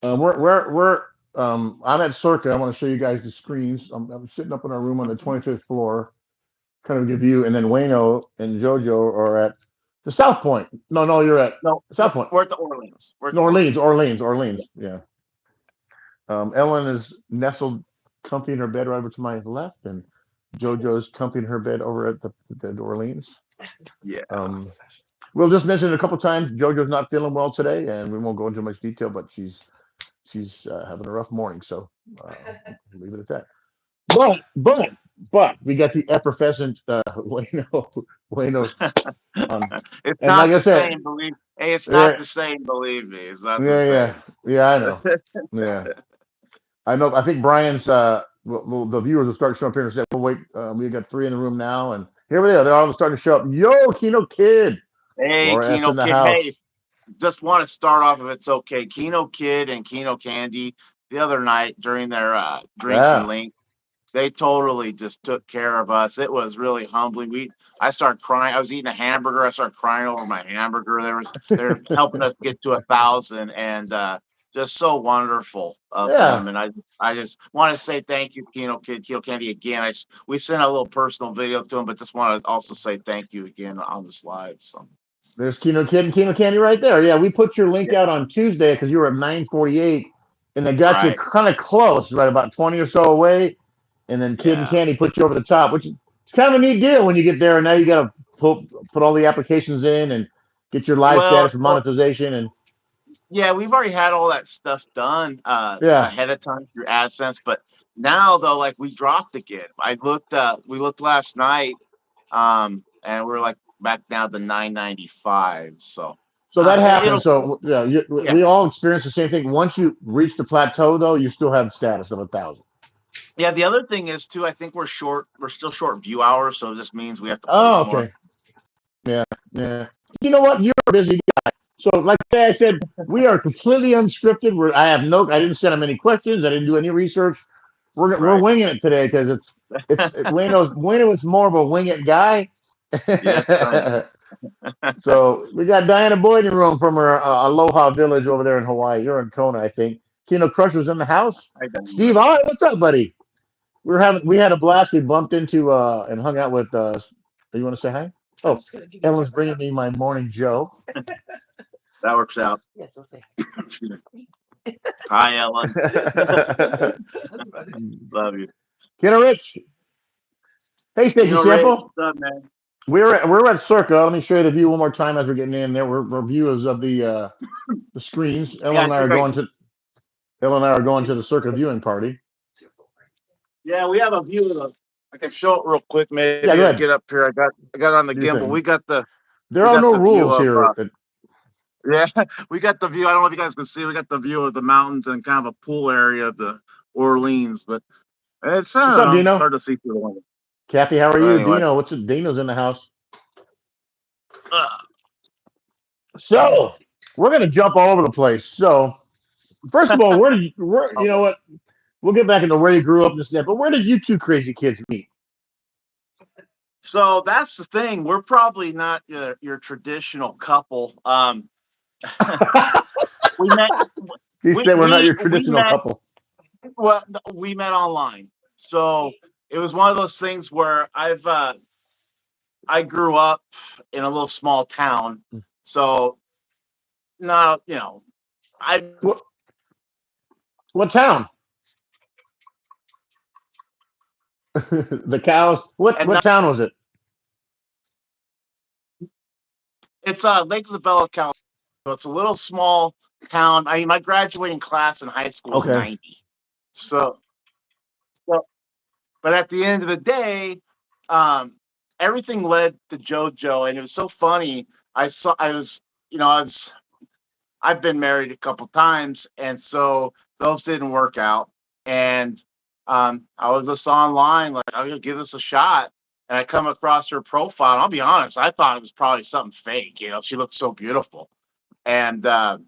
We're I'm at Circa. I want to show you guys the screens. I'm sitting up in our room on the 25th floor, kind of give you, and then Wayno and Jojo are at the South Point. No, you're at No, South Point. we're at the Orleans. We're at the Orleans, Orleans. Orleans, Yeah. Orleans. Yeah. Ellen is nestled, comfy in her bed right over to my left, and JoJo's comfy in her bed over at the Orleans. Yeah. Um, we'll just mention it a couple times. JoJo's not feeling well today, and we won't go into much detail, but she's having a rough morning, so uh, leave it at that. But we got the effervescent Wayno on, It's and like not I the said, same. Believe. Hey, it's not yeah, the same. Believe me, it's not the yeah, same. yeah, I know, yeah, I know. I think Brian's the viewers will start showing up here in a second. We'll wait. We got three in the room now, and here we are. They're all starting to show up. Yo, Kino Kid, Hey, Laura S Kino in the Kid. house. Hey, just want to start off if it's okay. Kino Kid and Kino Candy the other night during their drinks and Yeah, link, they totally just took care of us. It was really humbling. I started crying. I was eating a hamburger. I started crying over my hamburger. They're helping us get to 1,000, and just so wonderful of yeah. them. And I just want to say thank you, Kino Kid, Kino Candy again. We sent a little personal video to them, but just want to also say thank you again on this live. So There's Kino Kid and Kino Candy right there. Yeah, we put your link yeah, out on Tuesday because you were at 9:48, and they got you right, kind of close, right about 20 or so away, and then Kid and yeah. Candy put you over the top, which is it's kind of a neat deal when you get there. And now you got to put all the applications in and get your live Well, status for monetization, and yeah, we've already had all that stuff done yeah. ahead of time through AdSense, but now though, like we dropped again. We looked last night, and we're like back down to 995. So So that it'll happens. So yeah, yeah. we all experience the same thing. Once you reach the plateau, though, you still have the status of 1,000. Yeah, the other thing is too, I think we're still short view hours, so this means we have to Oh, post more. okay. Yeah, yeah. You know what? You're a busy guy. So, like I said, we are completely unscripted. I didn't send him any questions. I didn't do any research. We're Right. winging it today because Wayno is more of a wing it guy. Yes, I know. So we got Diana Boyd in the room from her Aloha Village over there in Hawaii. You're in Kona, I think. Kino Crusher's in the house. I don't Steve, know. all right, what's up, buddy? We had a blast. We bumped into and hung out with. You want to say hi? Oh, Ellen's bringing me my morning Joe. That works out. Excuse me. Hi, Ellen. Love you. Kino Rich. Hey, Stacy Ray, Sample. what's up, man? We're at Circa. Let me show you the view one more time as we're getting in there. We're viewers of the screens. Yeah, I think I Ellen and I are going to the Circa viewing party. Yeah, we have a view of the. I can show it real quick. Yeah, Maybe go I ahead. get up here. I got it on the Do your gimbal. thing. There We are got no the view rules of here. yeah, we got the view. I don't know if you guys can see. We got the view of the mountains and kind of a pool area of the Orleans, but it's I What's don't up, know. It's Dino? hard to see through the window. Kathy, how are But you? anyway, Dino, what's it? Dino's in the house. uh, So we're gonna jump all over the place. So first of all, you know okay. what? We'll get back into where you grew up and this and that, but where did you two crazy kids meet? So that's the thing. We're probably not your traditional couple. We met. He We said we're not we your we traditional met. couple. Well, we met online. So it was one of those things where I grew up in a little small town, so not I What, what town? The cows. and What not, town was it? it's Lake Isabella, California. So it's a little small town. I mean, my graduating class in high school was Okay. 90. So, so but at the end of the day, um, everything led to JoJo, and it was so funny. I was, I was I've been married a couple times, and so those didn't work out. And I was just online, like I'm gonna give this a shot. And I come across her profile. And I'll be honest, I thought it was probably something fake. She looked so beautiful, and I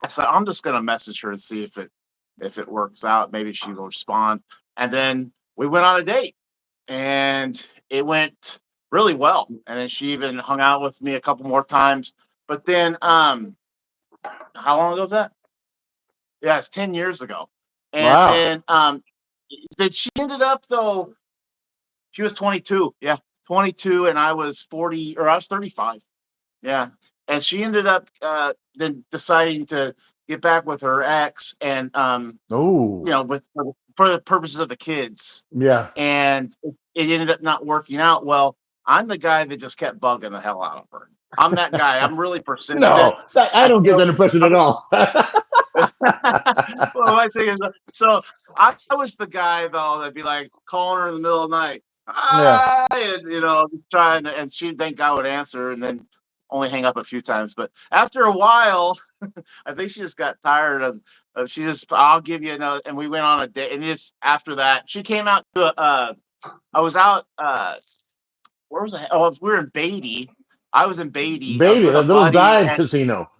said I'm just gonna message her and see if it works out. Maybe she will respond. And then we went on a date, and it went really well. And then she even hung out with me a couple more times. But then, how long ago was that? Yeah, it's 10 years ago. And Wow. then did she ended up though? She was 22. Yeah, 22, and I was 40, or I was 35. Yeah, and she ended up then deciding to get back with her ex, and Oh, with for the purposes of the kids, yeah. and it ended up not working out. Well, I'm the guy that just kept bugging the hell out of her. I'm that guy. I'm really persistent. No, I I don't get feel that impression at all. well, my thing is, so I was the guy though that'd be like calling her in the middle of the night, Yeah. hi, and trying to, and she thank God would answer, and then only hang up a few times. But after a while, I think she just got tired of she just, I'll give you another, and we went on a date, and just after that, she came out to I was out, where was I? Oh, we were in Beatty. I was in Beatty. I was Baby, with a that little buddy, dive and casino.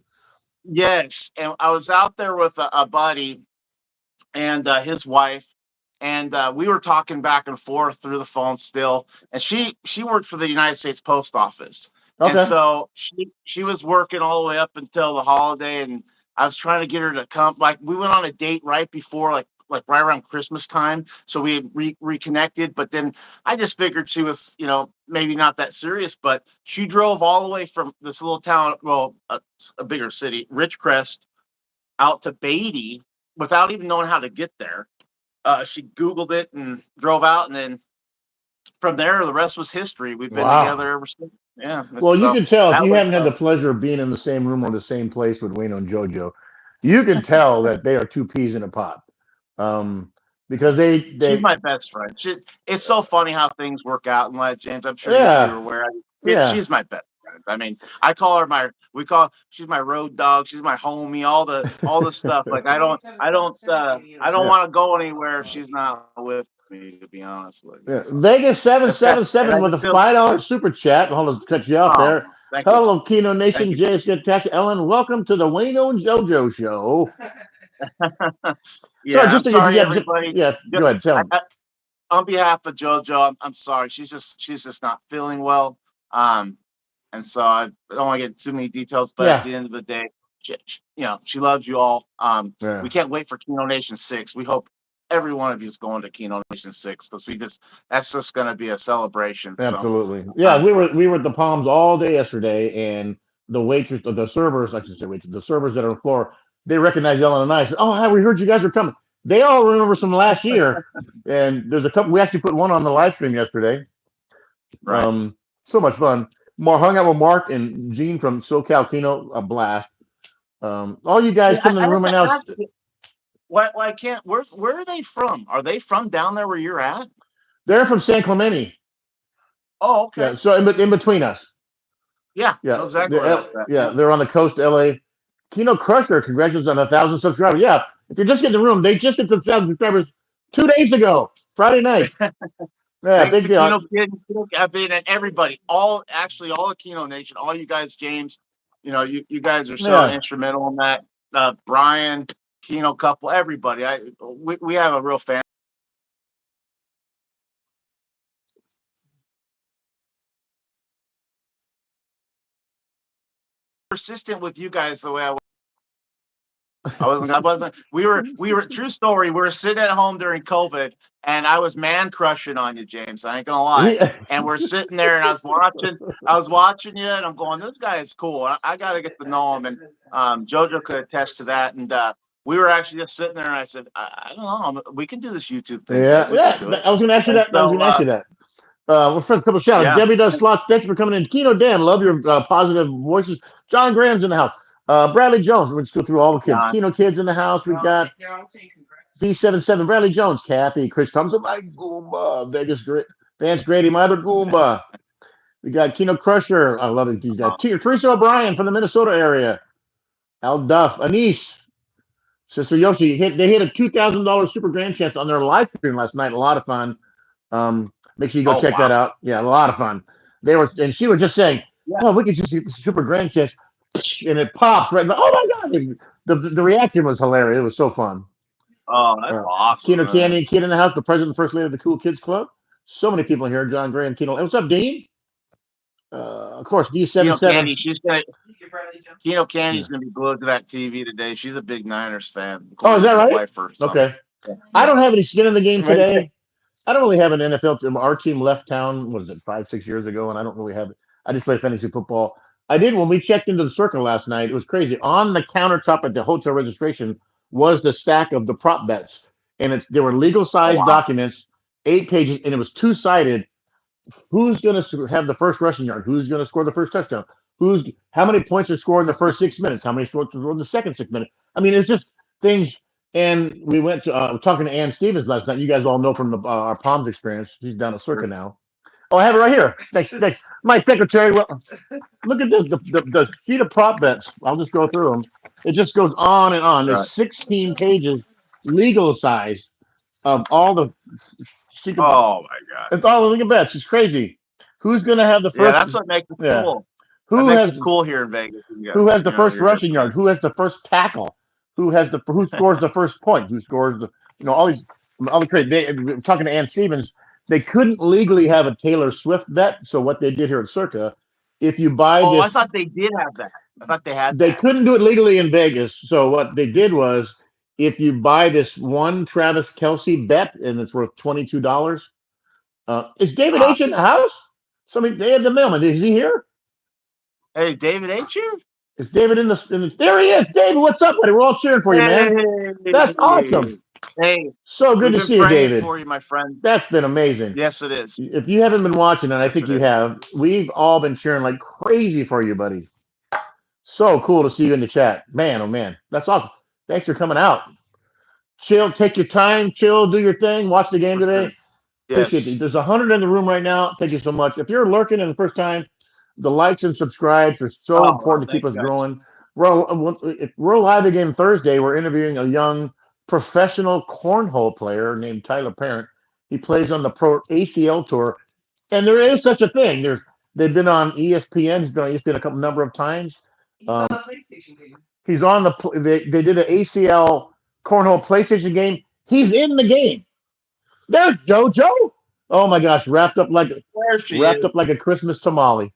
yes, and I was out there with a buddy and his wife, and we were talking back and forth through the phone still. And she worked for the United States Post Office, and Okay. so she was working all the way up until the holiday, and I was trying to get her to come. Like we went on a date right before, like right around Christmas time, so we had reconnected. But then I just figured she was, maybe not that serious. But she drove all the way from this little town, well, a bigger city, Ridgecrest, out to Beatty without even knowing how to get there. She Googled it and drove out, and then from there, the rest was history. We've been Wow. together ever since. Yeah, Well, you so can tell if that you was haven't had the pleasure of being in the same room or the same place with Wayno and Jojo, you can tell that they are two peas in a pod. Um, because she's they my best friend. It's so funny how things work out in life, James. I'm sure you're yeah, aware. yeah, She's my best friend. I mean, I call her she's my road dog. She's my homie. All the stuff. Like I don't yeah, want to go anywhere if she's not with me. To be honest with you, so yeah. Vegas seven that's kind. seven And I seven with just a feel, $5 super chat. Hold on, cut you off oh, there. thank you, Hello, Kino thank Nation, you. JSC Tax Ellen. Welcome to the Wayno and Jojo show. So Yeah, I'm just to get you, sorry, yeah, everybody. yeah, Ju- go ahead, tell I, them. I, on behalf of JoJo, I'm sorry. She's just not feeling well. Um, and so I don't want to get too many details, but at Yeah, the end of the day, she loves you all. yeah. We can't wait for Kino Nation 6. We hope every one of you is going to Kino Nation 6, because that's just going to be a celebration. So, Absolutely. Yeah, um, we were at the Palms all day yesterday, and the waitress, the servers, like I said, waitress, the servers that are on the floor, they recognized Ellen and I. Said, "Oh, hi, we heard you guys were coming." They all remember from last year, and there's a couple. We actually put one on the live stream yesterday. right. So much fun. More hung out with Mark and Gene from SoCal Kino, a blast. All you guys Yeah, come in the I have room right to now. ask you, why can't, where are they from? Are they from down there where you're at? They're from San Clemente. Oh, Yeah, okay. so in between us. Yeah, I know Yeah, exactly where that's at. yeah, Yeah. they're on the coast, LA. Kino Crusher, congratulations on 1,000 subscribers. Yeah, if you're just getting the room, they just hit 1,000 subscribers 2 days ago, Friday night. Yeah, Thanks big to deal. Kino Kid, I've been, and everybody, all the Kino Nation, all you guys, James, you guys are so Yeah, instrumental in that. Brian, Kino couple, everybody. We have a real fan. Persistent with you guys the way I wasn't. We were. True story. We were sitting at home during COVID, and I was man crushing on you, James. I ain't gonna lie. he, And we're sitting there, and I was watching you, and I'm going, this guy is cool. I got to get to know him. And JoJo could attest to that. And we were actually just sitting there, and I said, I don't know, we can do this YouTube thing, yeah, babe. We can yeah. do it. I was going to ask you And that. I was going so, to ask you that. Well, first, a couple of shout outs. yeah, Debbie does slots. Thanks for coming in. Kino Dan, love your positive voices. John Graham's in the house. Bradley Jones, let's go through all the kids. John. Kino kids in the house. We got B77, Bradley Jones, Kathy, Chris Thompson, my Goomba, Vance Grady, my other Goomba. We got Kino Crusher. I love it. These guys. Teresa O'Brien from the Minnesota area. Al Duff, Anise, Sister Yoshi. They hit a $2,000 super grand chest on their live stream last night. A lot of fun. Make sure you go Oh check that wow. out. Yeah, a lot of fun. They were, and she was just saying, Yeah. "Oh, we could just get the super grand chest," and it pops right. Oh my god! The reaction was hilarious. It was so fun. Oh, that's awesome, Kino man. Candy, kid in the house, the president and first lady of the Cool Kids Club. So many people here. John Gray and Kino. Hey, what's up, Dean? Of course, Keno D77. Candy, Keno Candy's gonna be glued to that TV today. She's a big Niners fan, Oh, is according that to my right? wife or something. Okay. I Yeah. don't have any skin in the game Right. today. I don't really have an NFL team. Our team left town, what is it, 5, 6 years ago, and I don't really have it. I just play fantasy football. I did when we checked into the circle last night. It was crazy. On the countertop at the hotel registration was the stack of the prop bets, and there were legal Oh size wow. documents, 8 pages, and it was two sided. Who's going to have the first rushing yard? Who's going to score the first touchdown? Who's how many points are scored in the first 6 minutes? How many scored in the second 6 minutes? I mean, it's just things. And we went to talking to Ann Stevens last night. You guys all know from our Palms experience. She's down at Circa now. Oh, I have it right here. Thanks, thanks. My secretary. Well, look at this. The sheet of prop bets. I'll just go through them. It just goes on and on. There's Right. 16 pages, legal size of all the secret. Oh my god. It's all legal bets. It's crazy. Who's going to have the Yeah, first? that's what makes it Yeah. cool. That Who makes has it cool here in Vegas. You who got, has the first you're rushing fine. yard? Who has the first tackle? Who scores the first point? Who scores the all the crazy. Talking to Ann Stevens, they couldn't legally have a Taylor Swift bet. So what they did here at Circa, if you buy Oh, I this, thought they did have that. I thought they had they that. couldn't do it legally in Vegas. So what they did was, if you buy this one Travis Kelsey bet and it's worth $22, is David Ah, H in the house? Somebody they had the mailman. Is he here? hey, David H. here? Is David in the? There he is, David. What's up, buddy? We're all cheering for you, man. That's awesome. Hey, hey, So good we've to been see you, praying David. for you, my friend. That's been amazing. Yes, it is. If you haven't been watching, and I Yes, think it you is. have, we've all been cheering like crazy for you, buddy. So cool to see you in the chat. Man, oh man. That's awesome. Thanks for coming out. Chill, take your time, chill, do your thing, watch the game For today. sure. Appreciate it. Yes. There's 100 in the room right now. Thank you so much. If you're lurking in the first time, the likes and subscribes are so Oh, wow. important to keep Thank us you guys. growing. If we're live again Thursday. We're interviewing a young professional cornhole player named Tyler Parent. He plays on the Pro ACL tour, and there is such a thing. They've been on ESPN. He's been on ESPN a couple number of times. Um, he's on they did an ACL cornhole PlayStation game. He's in the game. There's JoJo. Oh my gosh, There she wrapped is. up like a Christmas tamale.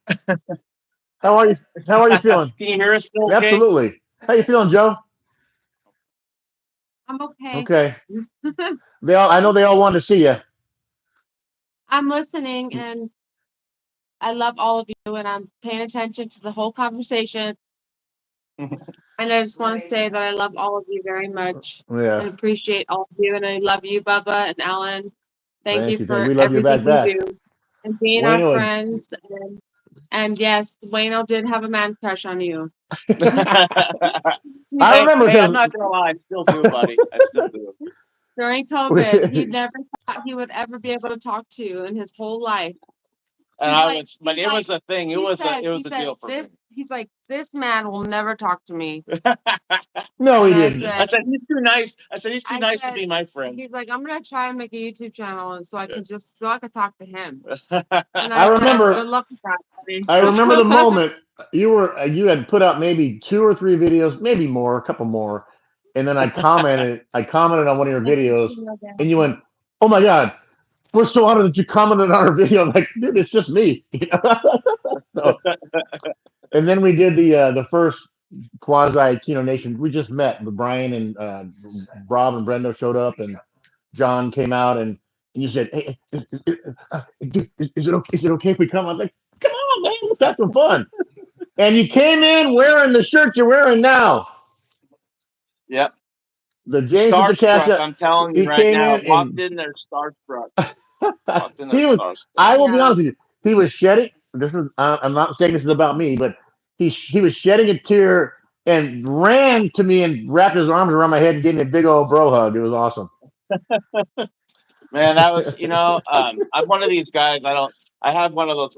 How are you? How are you feeling? Can you hear us still okay? Absolutely. How you feeling, Joe? I'm okay. Okay. I know they all wanted to see you. I'm listening and I love all of you and I'm paying attention to the whole conversation. And I just want to say that I love all of you very much Yeah. and appreciate all of you. And I love you, Bubba and Alan. Thank Thank you you. for We love you everything back. you do and being our Wayno and friends. And yes, Wayno did have a man crush on you. I Hey, remember hey, I'm because not gonna lie, I still do, buddy. I still do. During COVID, he never thought he would ever be able to talk to you in his whole life. And He's I like- was, but he's it like- was a thing. It he was said- it was he a said deal for this, me. He's like, this man will never talk to me. no, he And I didn't. said- I said he's too nice. I said he's too I nice said- to be my friend. He's like, I'm gonna try and make a YouTube channel, and so I can talk to him. And I said, remember- Good luck with that, buddy. I remember the moment you had put out maybe 2 or 3 videos, maybe more, a couple more, and then I commented on one of your videos, and you went, "Oh my God, we're so honored that you commented on our video." I'm like, dude, it's just me. So, and then we did the first quasi Kino Nation. We just met with Brian and Rob and Brendo showed up, and John came out, and you said, "Hey, dude, is it okay if we come?" I was like, "Come on, man, let's have some fun." And you came in wearing the shirt you're wearing now. Yep. The James with the Starstruck, cat. I'm telling he you right came now. in and- Walked in there starstruck. Walked in there He was. starstruck. I will be Yeah. honest with you. He was shedding. This is. I'm not saying this is about me, but he was shedding a tear and ran to me and wrapped his arms around my head and gave me a big old bro hug. It was awesome. Man, that was, I'm one of these guys. I have one of those,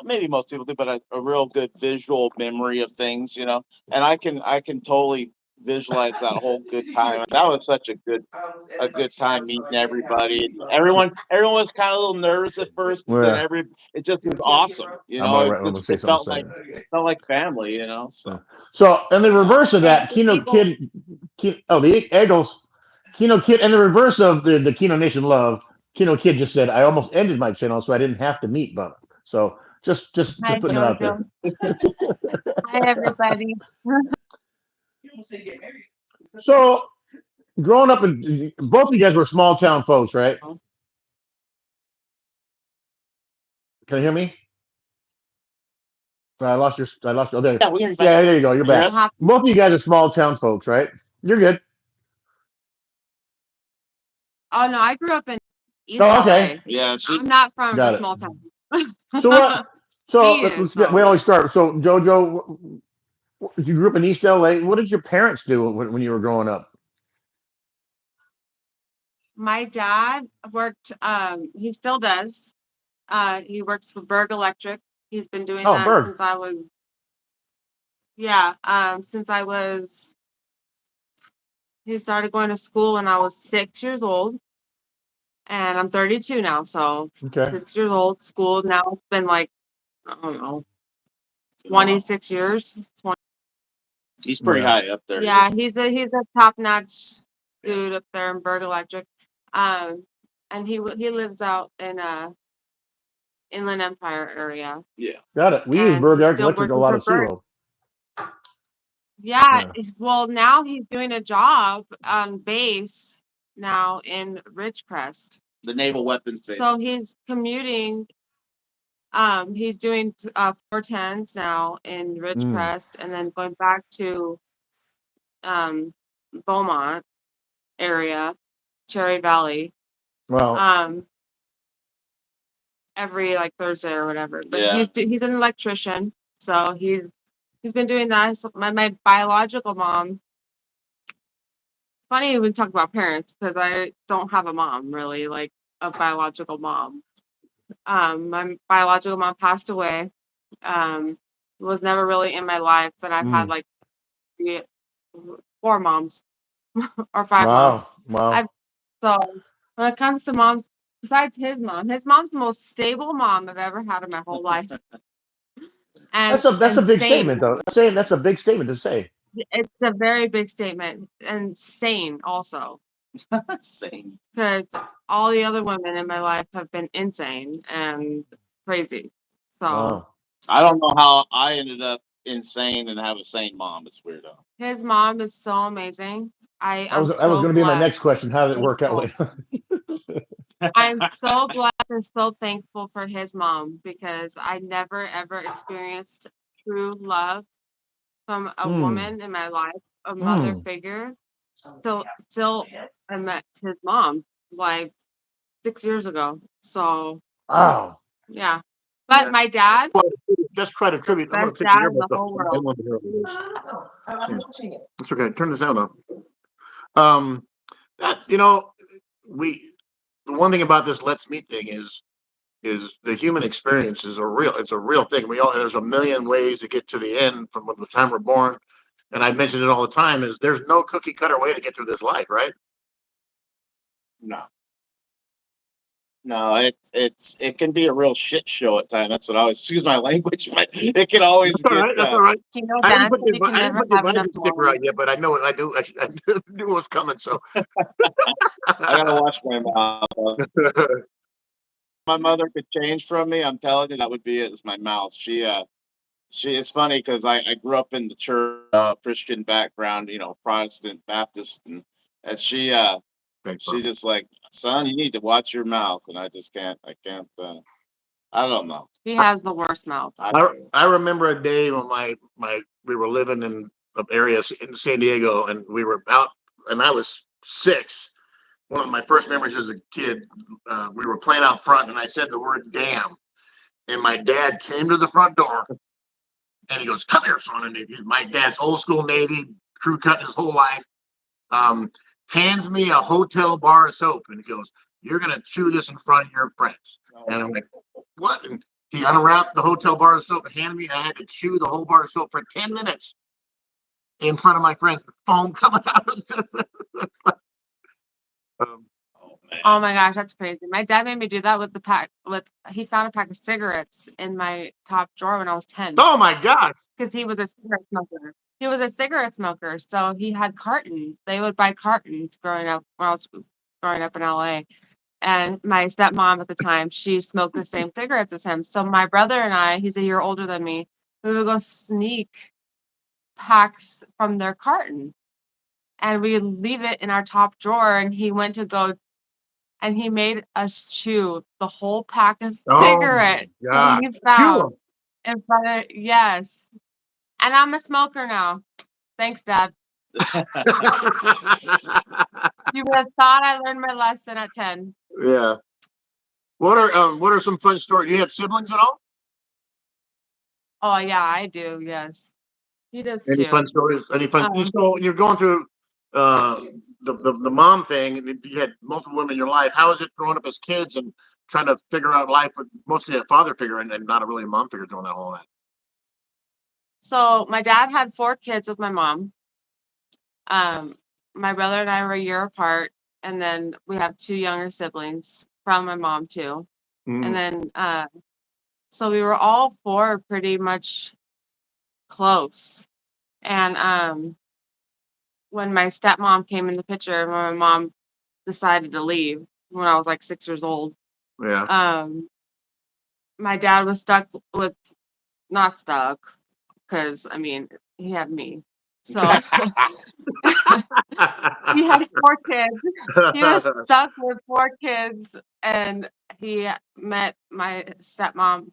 maybe most people do, but a real good visual memory of things, and I can totally visualize that whole good time. That was such a good time meeting everybody. Everyone was kind of a little nervous at first, but Yeah. then it just was awesome. I'm gonna say It felt something. like family, so. So, and the reverse of that, Kino Kid, the Eagles, Kino Kid, and the reverse of the Kino Nation love, Kino Kid just said, "I almost ended my channel, so I didn't have to meet Bubba." So Just Hi, putting it out there. Jojo. Hi, everybody. So growing up in both of you guys were small town folks, right? Can you hear me? I lost your. I lost. Oh, there. Yeah, we hear you back. Yeah, there you go. You're back. Yes. Both of you guys are small town folks, right? You're good. Oh no, I grew up in East Oh, okay. LA. Yeah, I'm not from Got a it. small town. So what? So Phoenix, we though. always start. So Jojo, you grew up in East LA. What did your parents do when you were growing up? My dad worked. He still does. He works for Berg Electric. He's been doing Oh, that Berg. since I was. Yeah. Since I was. He started going to school when I was 6 years old, and I'm 32 now. So Okay. 6 years old. School now. It's been like I don't know, 26 years. he's pretty Yeah. high up there. Yeah, he's a top notch dude up there in Berg Electric. Um, and he lives out in Inland Empire area, Yeah. Got it. We use and Berg he's still Electric a working lot for of Berg. SeaWorld. Yeah, Yeah. well now he's doing a job on base now in Ridgecrest. The naval weapons base. So he's commuting. He's doing 410s now in Ridgecrest, and then going back to um Beaumont area, Cherry Valley. Well, Every like Thursday or whatever. But Yeah. he's an electrician, so he's been doing that. So my biological mom. Funny we talk about parents because I don't have a mom really, like a biological mom. My biological mom passed away. Was never really in my life, but I've had like three, 4 moms or 5 moms. wow. I've so when it comes to moms, besides his mom's the most stable mom I've ever had in my whole life. And That's a big sane. statement, though. I'm saying that's a big statement to say. It's a very big statement. And sane also. Same. Because all the other women in my life have been insane and crazy. So Wow. I don't know how I ended up insane and have a sane mom. It's weird though. his mom is so amazing. That I'm was so going to be my next blessed. question. How did it work out Thankful. later? I'm so blessed and so thankful for his mom because I never ever experienced true love from a woman in my life, a mother figure, till I met his mom like 6 years ago. So Wow. yeah. But my dad, Well, just try to the tribute. I'm going best to take the dad in the earbuds off. whole I don't world. want to hear this. It's okay. Turn the sound off. Um, that we the one thing about this Let's Meet thing is the human experience is a real. It's a real thing. There's a million ways to get to the end from the time we're born, and I mention it all the time. Is there's no cookie cutter way to get through this life, right? No. No, it can be a real shit show at times. That's what I always excuse my language, but it can always That's all get. right. That's all right. You know I didn't that put the you can I didn't never put the have enough advisory sticker knowledge. out yet, but I know I knew knew it was coming. So I gotta watch my mouth. My mother could change from me. I'm telling you, that would be it. Is my mouth. She it's funny because I grew up in the church, Christian background, Protestant Baptist, and she just like, son, you need to watch your mouth, and I just can't. I can't. I don't know. He has the worst mouth. I remember a day when we were living in an area in San Diego, and we were out, and I was 6. One of my first memories as a kid, we were playing out front, and I said the word "damn," and my dad came to the front door, and he goes, "Come here, son." And my dad's old school Navy, crew cut his whole life. Um, Hands me a hotel bar of soap, and he goes, "You're gonna chew this in front of your friends." And I'm like, "What?" And he unwrapped the hotel bar of soap and handed me, and I had to chew the whole bar of soap for 10 minutes in front of my friends, with foam coming out of this. Oh my gosh, that's crazy. My dad made me do that with he found a pack of cigarettes in my top drawer when I was 10. Oh my gosh. Because he was a cigarette smoker. He was a cigarette smoker, so he had cartons. They would buy cartons growing up when I was growing up in LA. And my stepmom at the time, she smoked the same cigarettes as him. So my brother and I, he's a year older than me, we would go sneak packs from their carton, and we leave it in our top drawer. And he went to go, and he made us chew the whole pack of cigarettes that he found in front of. Yes, and I'm a smoker now. Thanks, Dad. You would have thought I learned my lesson at 10. Yeah. What are some fun stories? Do you have siblings at all? Oh yeah, I do. Yes, he does Any too. fun stories? Any fun? So you're going through the mom thing, and you had multiple women in your life. How is it growing up as kids and trying to figure out life with mostly a father figure and not really a mom figure doing all that? So my dad had 4 kids with my mom. My brother and I were a year apart, and then we have 2 younger siblings from my mom too. And then so we were all 4 pretty much close. And when my stepmom came in the picture, when my mom decided to leave when I was like 6 years old, Yeah. my dad was not stuck, because I mean he had me. So he had 4 kids. He was stuck with 4 kids, and he met my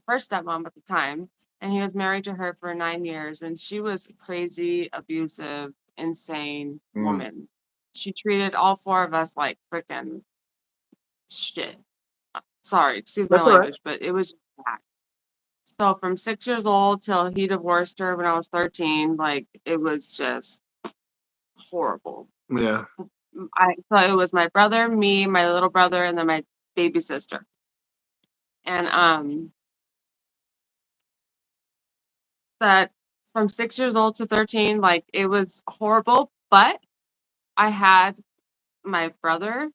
first stepmom at the time, and he was married to her for 9 years, and she was a crazy, abusive, insane woman. She treated all 4 of us like freaking shit. Sorry, excuse my That's all right. language, but it was bad. So from 6 years old till he divorced her when I was 13, like it was just horrible. Yeah. So it was my brother, me, my little brother, and then my baby sister. And that from 6 years old to 13, like it was horrible, but I had my brother,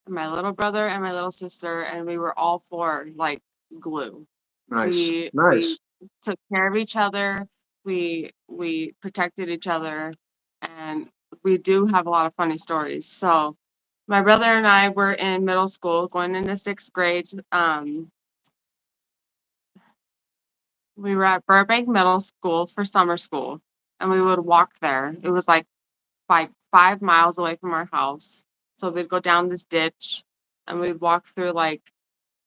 my little brother, and my little sister, and we were all 4 like glue. Nice. We took care of each other. We protected each other, and we do have a lot of funny stories. So my brother and I were in middle school, going into 6th grade. We were at Burbank Middle School for summer school, and we would walk there. It was like 5 miles away from our house. So we'd go down this ditch, and we'd walk through like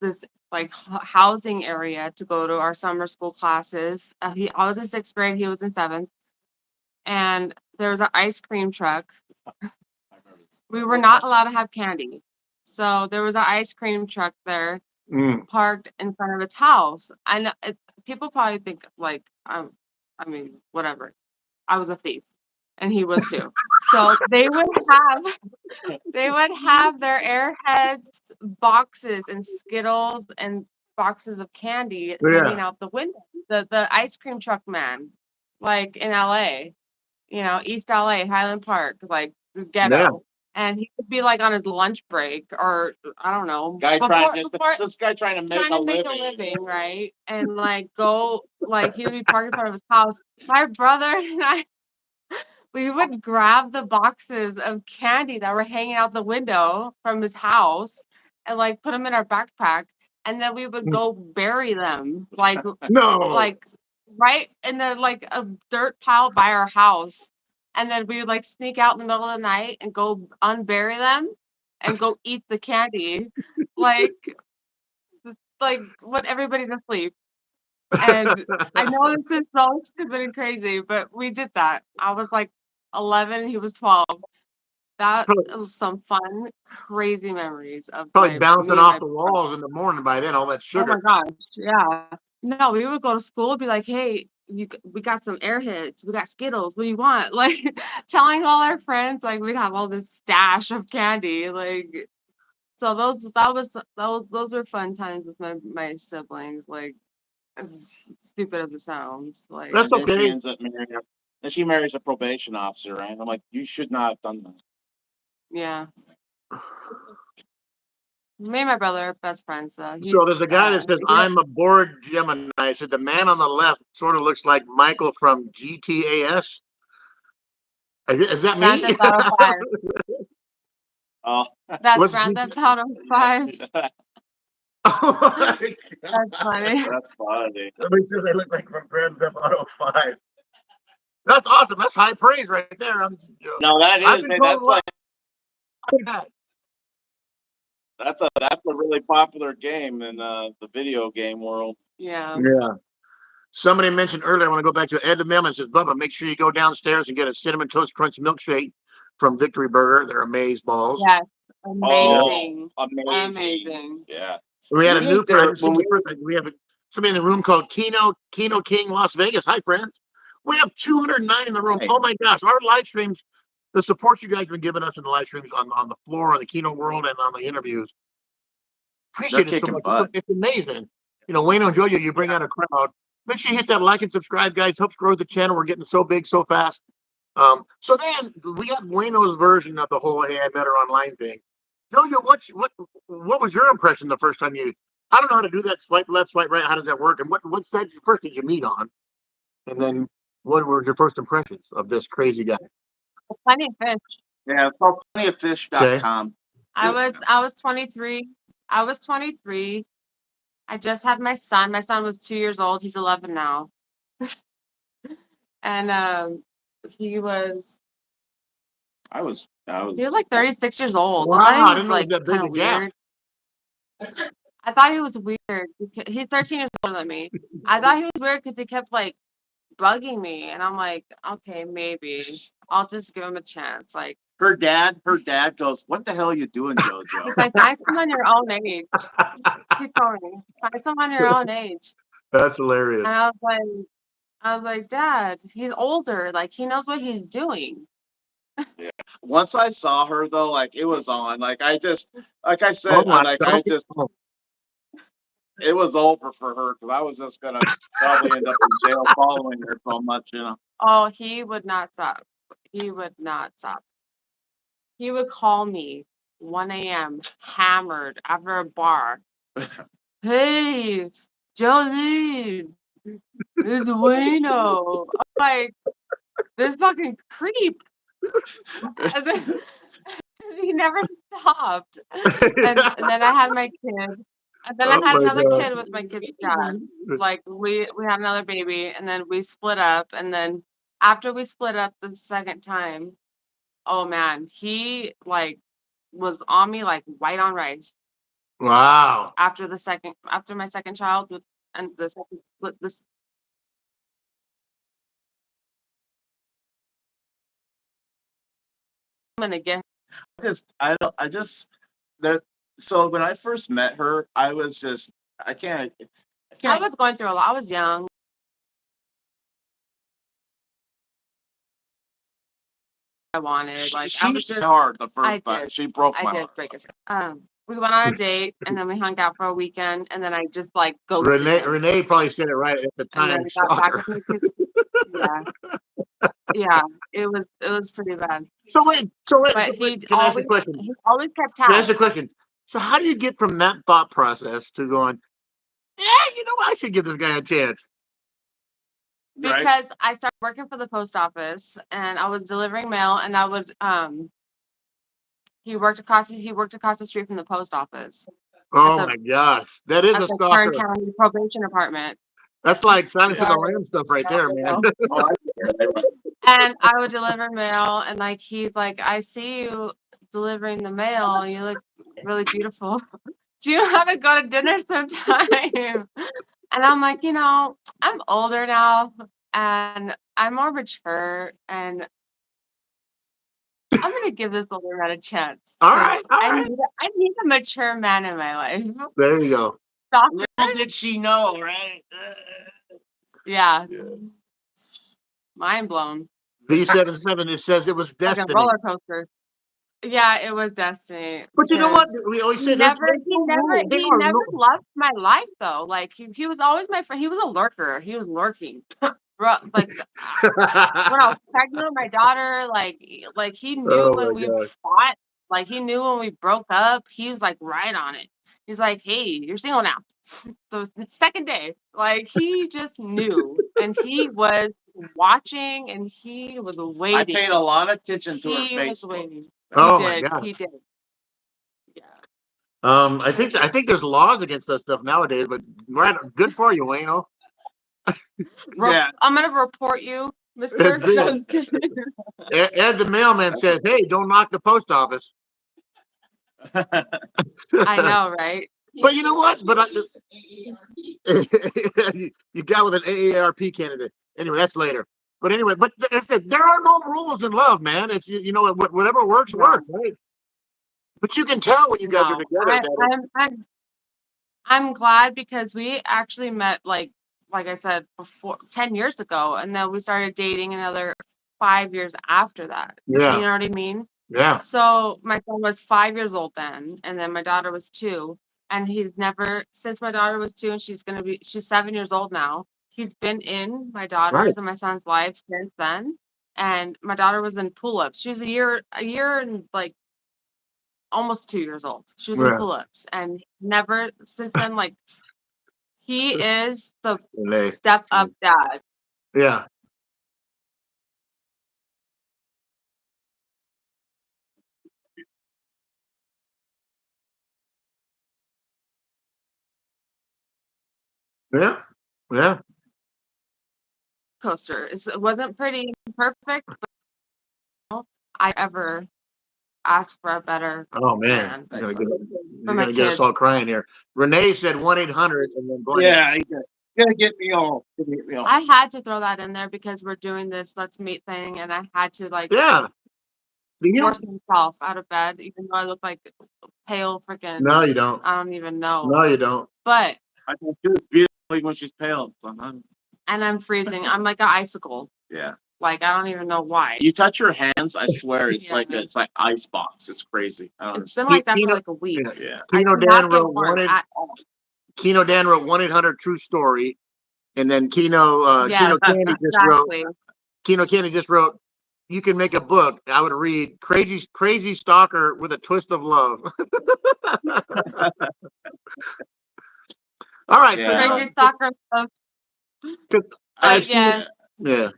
this like housing area to go to our summer school classes. I was in 6th grade, he was in 7th, and there was an ice cream truck. We were not allowed to have candy, so there was an ice cream truck there parked in front of its house. I know people probably think like I mean, whatever. I was a thief, and he was too. So they would have their Airheads boxes and Skittles and boxes of candy hanging out the window. The ice cream truck man, like in LA, East LA, Highland Park, like ghetto. Yeah. And he would be like on his lunch break, or I don't know, This guy trying to make a living, right? And like go, like he would be parked in front of his house. My brother and I, we would grab the boxes of candy that were hanging out the window from his house and like put them in our backpack, and then we would go bury them, like like right in the like a dirt pile by our house. And then we would like sneak out in the middle of the night and go unbury them and go eat the candy, like when everybody's asleep. And I know this is so stupid and crazy, but we did that. I was like 11, he was 12. That was some fun, crazy memories of Probably bouncing me and off my the walls in the morning by then, all that Oh my sugar. gosh, yeah. No, we would go to school and be like, "Hey, we got some Airheads, we got Skittles. What do you want?" Like telling all our friends, like we'd have all this stash of candy. Like so those were fun times with my siblings. Like as stupid as it sounds, like That's and then she okay. ends up marrying her. And she marries a probation officer, right? I'm like, you should not have done that. yeah. Me and my brother are best friends though. So there's a guy that says, "I'm a bored Gemini." I said, the man on the left sort of looks like Michael from GTAS. Is that Grand me? Theft Auto 5. Oh, That's What's Grand the Theft Auto 5. oh my That's funny. that's funny. Somebody says I look like from Grand Theft Auto 5. That's awesome. That's high praise right there. No, that I've is. been Hey, told that's like that. that's a really popular game in the video game world. Yeah. Yeah. Somebody mentioned earlier, I want to go back to Ed the Mailman says, Bubba, make sure you go downstairs and get a Cinnamon Toast Crunch milkshake from Victory Burger. They're amaze balls. Yes. Amazing. Oh, amazing. Amazing. Yeah. We had a We new ate there friend. when we We have somebody in the room called Kino King Las Vegas. Hi, friends. We have 209 in the room. Hey. Oh my gosh, our live streams, the support you guys have been giving us in the live streams on the floor, on the Kino World, and on the interviews. Appreciate They're it so kicking much. butt. It's amazing. Wayno and Jojo, you bring out a crowd. Make sure you hit that like and subscribe, guys. Helps grow the channel. We're getting so big so fast. So then we got Wayno's version of the whole "Hey, I met her online" thing. Jojo, what was your impression the first time you? I don't know how to do that. Swipe left, swipe right. How does that work? And what side first did you meet on? And then what were your first impressions of this crazy guy? Plenty of fish. Yeah, it's called plentyoffish.com. I was 23. I was 23. I just had my son. My son was 2 years old. He's 11 now. And he was I was like 36 years old. Wow, I thought I he was didn't know it was like that big kind a of gap. weird. I thought he was weird. He's 13 years older than me. I thought he was weird because he kept like bugging me, and I'm like, okay, maybe I'll just give him a chance. Like her dad goes, "What the hell are you doing, Jojo?" he's like, find someone your own age. He told me, find someone your own age. That's hilarious. And I was like, Dad, he's older. Like he knows what he's doing. Yeah. Once I saw her though, like it was on. Like I said, Oh my like God. it was over for her because I was just gonna probably end up in jail following her so much, Oh, he would not stop. He would not stop. He would call me 1 a.m. hammered after a bar. Hey, Jolene, it's Wayno. I'm like, this fucking creep. And then he never stopped. And then I had my kid. And then I had another kid with my kid's dad. Like we had another baby, and then we split up. And then after we split up the second time, oh man, he like was on me like white on rice. Wow. After my second child and the second split this. I'm gonna get. I just there. So when I first met her, I was just I can't. I was going through a lot. I was young. I wanted like She I was just hard the I first time. did. She broke I my did heart. break his. We went on a date and then we hung out for a weekend and then I just like ghosted him. Renee probably said it right at the And time. then got back with my kids. Yeah, it was pretty bad. So wait. But Can I ask you a question? he always kept Can I ask tabs. you a question? So how do you get from that thought process to going, yeah, I should give this guy a chance? Right? Because I started working for the post office and I was delivering mail and I would he worked across the street from the post office. Oh my gosh. That is At a the Kern stalker. County Probation Department. That's like Silence of the Sorry. Lambs stuff right there, man. And I would deliver mail and like he's like, I see you delivering the mail, you look really beautiful. Do you want to go to dinner sometime? And I'm like, I'm older now and I'm more mature and I'm gonna give this older man a chance. All right. I need a mature man in my life. There you go. Little did she know, right? Yeah. Mind blown. V77, it says it was Like a destiny. roller coaster. Yeah, it was destiny. But you know what? We always say He never loved my life though. Like he was always my friend. He was a lurker. He was lurking. Bro, like when I was pregnant with my daughter, like he knew when we fought, like he knew when we broke up. He was like right on it. He's like, "Hey, you're single now." The second day, like he just knew, and he was watching, and he was waiting. I paid a lot of attention to her He was Facebook. waiting. Oh He my did. God. He did. I think there's laws against that stuff nowadays, but right, good for you, Wayno. Yeah. I'm gonna report you, Mister. That's it. Ed the mailman says, "Hey, don't knock the post office." I know, right? But you know what? But you got with an AARP candidate. Anyway, that's later. But anyway, but I said there are no rules in love, man. It's you know whatever works No. works, right? But you can tell when you guys are No, together. I'm glad because we actually met like I said before 10 years ago, and then we started dating another 5 years after that. Yeah. You know what I mean? Yeah. So my son was 5 years old then, and then my daughter was 2. And he's never, since my daughter was 2 and she's 7 years old now, he's been in my daughter's and my son's life since then. And my daughter was in pull-ups. She's a year and like almost 2 years old. She was in Yeah. pull-ups and never since then, like he is the Lay. step up dad. Yeah. Yeah. Yeah. Coaster. It wasn't pretty perfect, but I ever asked for a better Oh man, man. you're But gonna get us all crying here. Renee said 1-800 and then blank. Yeah, you're gonna get me all. I had to throw that in there because we're doing this let's meet thing, and I had to like Yeah. force myself out of bed, even though I look like pale freaking. No, you don't. I don't even know. No, you don't. But I think she was beautiful when she's pale. So and I'm freezing. I'm like an icicle. yeah. Like I don't even know why. You touch your hands, I swear it's Yeah. it's like ice box. It's crazy. I don't It's been understand. like that Kino- for like a week. Yeah. I Kino cannot Dan get wrote warm at all. Kino Dan wrote 1-800 True Story, and then Kino Yeah, Candy just exactly. wrote. Kino Candy just wrote. You can make a book. I would read Crazy Stalker with a Twist of Love. All right. Yeah. Crazy soccer stuff. I've seen Yes. Yeah.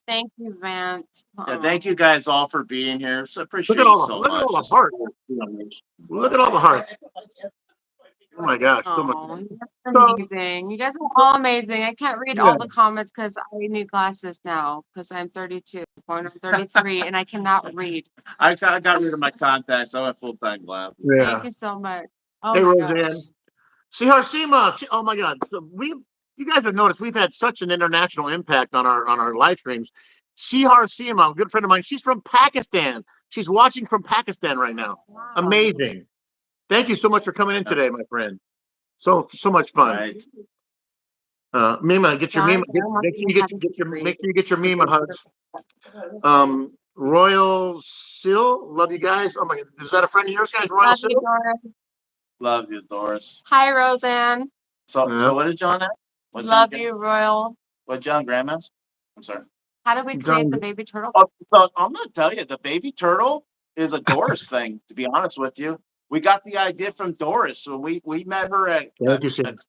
Thank you, Vance. Yeah, thank you guys all for being here. So appreciate Look at all you the so look much. at all the hearts. Look at all the hearts. Oh my gosh, so much. Oh, that's amazing. You guys are all amazing. I can't read all the comments because I need glasses now because I'm 32, going on 33, and I cannot read. I got rid of my contacts. I went full-time glasses. Yeah. Thank you so much. Oh Hey, my Roseanne. gosh. See Harsima. Oh my God. So you guys have noticed we've had such an international impact on our live streams. Sihar Sima, a good friend of mine, she's from Pakistan. She's watching from Pakistan right now. Wow. Amazing. Thank you so much for coming in today, my friend. So much fun. Right. Mima, get your Mima. Make sure you get your Mima hugs. Royal Sill, love you guys. Oh my God, is that a friend of yours, guys? Royal Love Sill. you, Doris. Love you, Doris. Hi, Roseanne. So what did John ask? Love you, Royal. What John Graham asked? I'm sorry. How did we create the baby turtle? Oh, so I'm gonna tell you, the baby turtle is a Doris thing. To be honest with you, we got the idea from Doris. So we met her at. Thank you, Sid.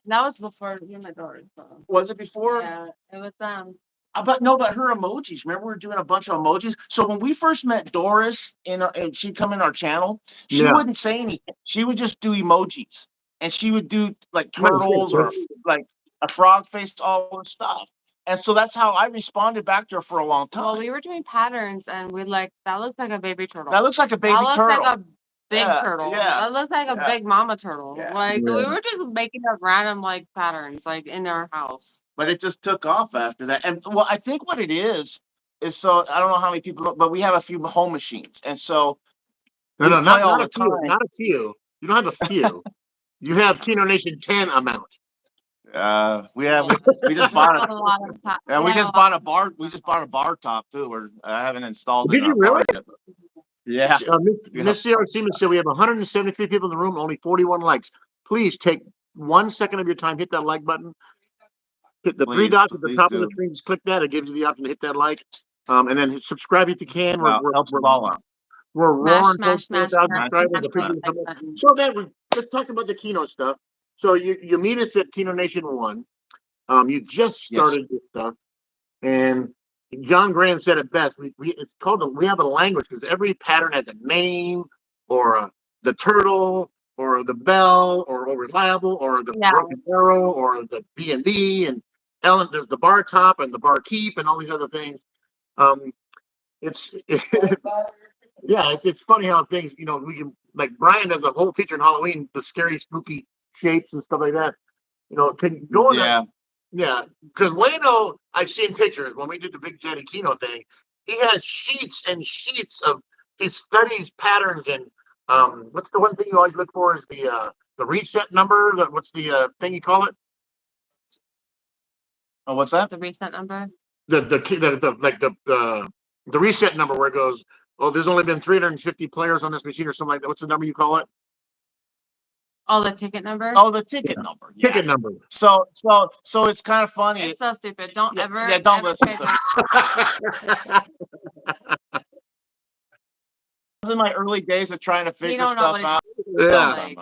That was before you and my daughters. So. Was it before? Yeah, it was them. But her emojis. Remember, we were doing a bunch of emojis. So when we first met Doris, and she'd come in our channel, she wouldn't say anything. She would just do emojis, and she would do like turtles or like a frog face, all this stuff. And so that's how I responded back to her for a long time. Well, we were doing patterns, and we that looks like a baby turtle. That looks like a baby turtle. That looks like a big turtle. Yeah. That looks like a big mama turtle. Yeah. Like we were just making up random like patterns like in our house. But it just took off after that. And well, I think what it is so I don't know how many people, but we have a few home machines, and so not a few. Not a few. You don't have a few. You have Kino Nation 10 amount. We just bought it. And we just bought a bar. We just bought a bar top too. I haven't installed it. Did you really? Yeah. Miss CR Siemens said we have 173 people in the room, only 41 likes. Please take 1 second of your time, hit that like button. Hit the three dots at the top of the screen. Just click that. It gives you the option to hit that like. And then subscribe if you can. Helps the ball out. We're roaring smash, 4,000 subscribers. So then let's talk about the Kino stuff. So you meet us at Kino Nation 1. You just started this stuff, and John Graham said it best. We have a language because every pattern has a name or the turtle or the Bell or Reliable or the Yeah. Broken Arrow or the B&B and Ellen. There's the Bar Top and the Bar Keep and all these other things. It's yeah, it's funny how things, we can, like Brian does a whole feature in Halloween, the scary, spooky shapes and stuff like that. Can you go in Yeah. yeah, because Wayno, I've seen pictures when we did the Big Daddy Keno thing. He has sheets and sheets of he studies patterns and what's the one thing you always look for is the reset number. What's the thing you call it? Oh, what's that? The reset number. The reset number where it goes, oh, there's only been 350 players on this machine or something like that. What's the number you call it? Oh, the ticket number. Oh, the ticket number. Yeah. Ticket number. So it's kind of funny. It's so stupid. Don't ever. Yeah, don't ever listen pay to me. In my early days of trying to figure don't know stuff what out. Yeah. Like,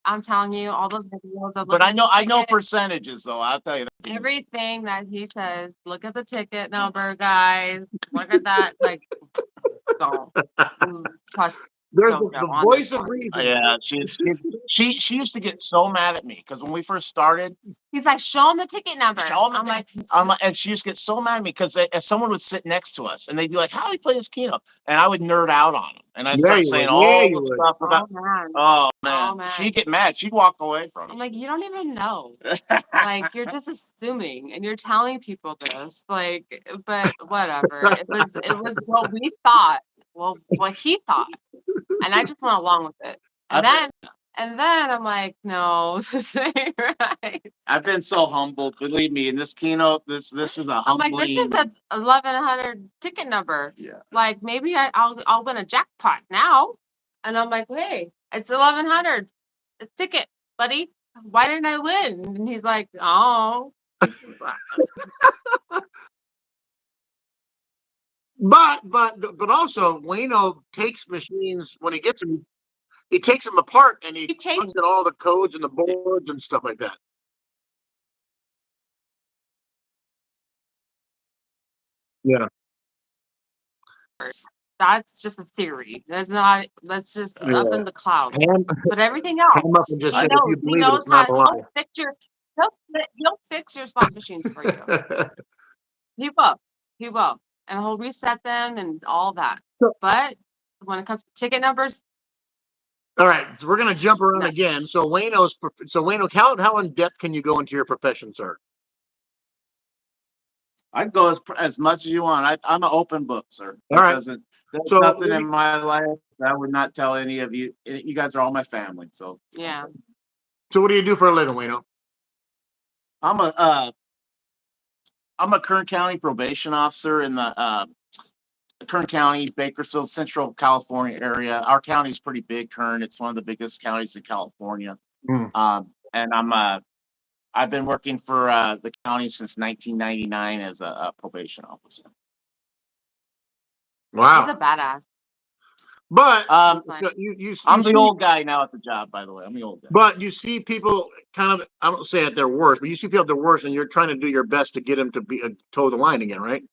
I'm telling you, all those videos of But I know ticket, percentages though. I'll tell you that. everything that he says. Look at the ticket number, guys. Look at that. Like, don't trust. There's JoJo the on voice this of one. reason. Yeah, she used to get so mad at me because when we first started, He's like, show him the ticket number. show 'em the I'm like, and she used to get so mad at me because if someone would sit next to us and they'd be like, "How do you play this Keno?" And I would nerd out on them, and I'd Yeah, start you saying would. all Yeah, the you would. stuff about. oh man. Oh man, man. she'd get mad. She'd walk away from me. I'm like, you don't even know. Like, you're just assuming, and you're telling people this. Like, but whatever. It was what we thought. Well, what he thought, and I just went along with it. And then I'm like, no, this ain't right. I've been so humbled, believe me. In this Keno, this is a I'm like, humbling. this is a 1100 ticket number. Yeah. Like, maybe I'll win a jackpot now. And I'm like, hey, it's 1100. It's ticket, buddy. Why didn't I win? And he's like, oh. But also Wayno takes machines when he gets them. He takes them apart and he looks at all the codes and the boards and stuff like that. Yeah. That's just a theory. That's just up in the clouds. Ham, But everything ham else, up and just he say if knows. you He believe it, knows it's not how a lie. he'll fix your slot machines for you. He will. He will. And he'll reset them and all that. But when it comes to ticket numbers, All right, so we're gonna jump around No. again. So Wayno, how in depth can you go into your profession, sir? I'd go as much as you want. I'm an open book, sir. All right. There's So nothing in my life that I would not tell any of you. You guys are all my family. So yeah. So what do you do for a living, Wayno? I'm a Kern County probation officer in the Kern County, Bakersfield, Central California area. Our county is pretty big, Kern. It's one of the biggest counties in California. And I've been working for the county since 1999 as a probation officer. Wow. He's a badass. But I'm the old guy now at the job, by the way. I'm the old guy. But you see people kind of, I don't say at their worst, but you see people at their worst and you're trying to do your best to get them to be toe the line again, right?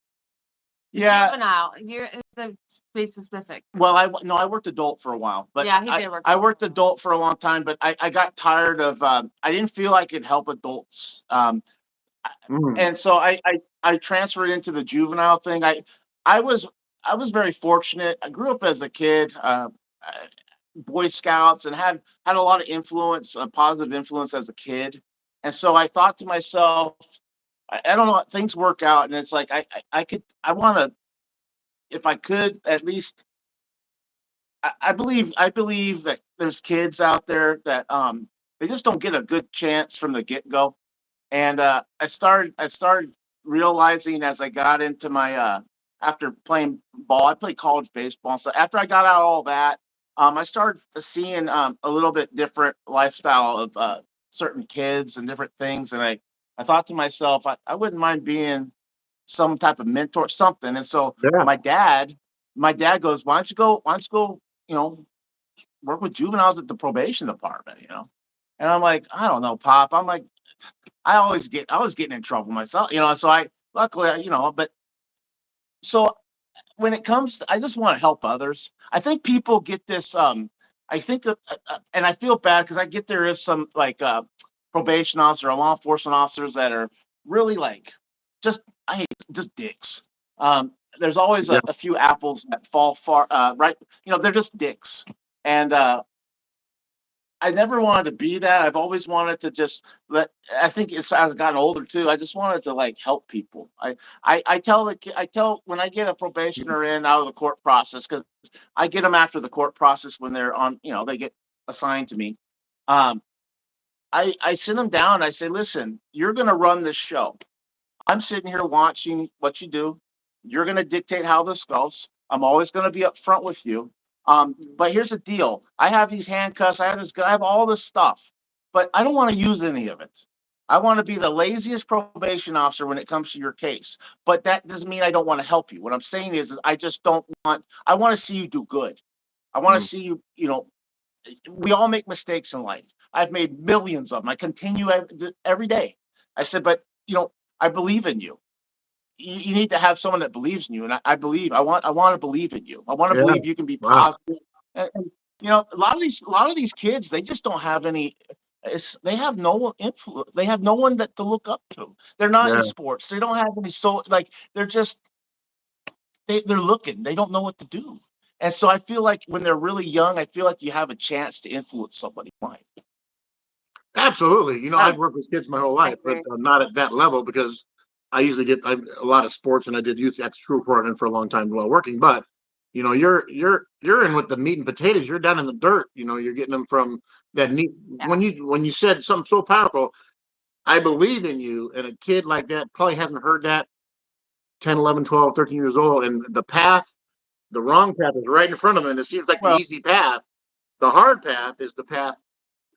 Yeah. Juvenile. You're to be specific. Well, I worked adult for a while, but yeah, he did work. I worked adult for a long time, but I got tired of. I didn't feel I could help adults, and so I transferred into the juvenile thing. I was very fortunate. I grew up as a kid, Boy Scouts, and had a lot of influence, positive influence as a kid, and so I thought to myself, I don't know, things work out, and it's like I want to. If I could, at least, I believe that there's kids out there that they just don't get a good chance from the get go, and I started realizing as I got into my after playing ball, I played college baseball, so after I got out of all that, I started seeing a little bit different lifestyle of certain kids and different things, and I thought to myself, I wouldn't mind being some type of mentor, something. And so my dad goes, why don't you go, work with juveniles at the probation department, And I'm like, I don't know, Pop. I'm like, I was getting in trouble myself, so luckily, but so when it comes to, I just want to help others. I think people get this I think that, and I feel bad because I get there is some like probation officer or law enforcement officers that are really like just I hate just dicks. There's always Yeah. a few apples that fall far right. They're just dicks, and I never wanted to be that. I've always wanted to just let. I think it's as I've gotten older too. I just wanted to like help people. I tell I tell when I get a probationer in out of the court process because I get them after the court process when they're on. They get assigned to me. Um, I sit them down. I say, listen, you're going to run this show. I'm sitting here watching what you do. You're going to dictate how this goes. I'm always going to be upfront with you. But here's the deal. I have these handcuffs. I have this. I have all this stuff, but I don't want to use any of it. I want to be the laziest probation officer when it comes to your case. But that doesn't mean I don't want to help you. What I'm saying is I just don't want. I want to see you do good. I want to see you. We all make mistakes in life. I've made millions of them. I continue every day. I said, but I believe in you. You need to have someone that believes in you, and I believe. I want to believe in you. I want to Yeah. believe you can be Wow. positive. And a lot of these kids, they just don't have any. They have no influence. They have no one to look up to. They're not Yeah. in sports. They don't have any. So like they're just they're looking. They don't know what to do. And so I feel like when they're really young, I feel like you have a chance to influence somebody's life. Absolutely. I I've don't worked with kids my whole I life, but agree. not at that level because I usually get a lot of sports, and I did use that's true for and for a long time while working. But you're in with the meat and potatoes. You're down in the dirt. You're getting them from that neat. Yeah. When you said something so powerful, I believe in you, and a kid like that probably hasn't heard that 10, 11, 12, 13 years old, and the wrong path is right in front of them, and it seems like the well, easy path. The hard path is the path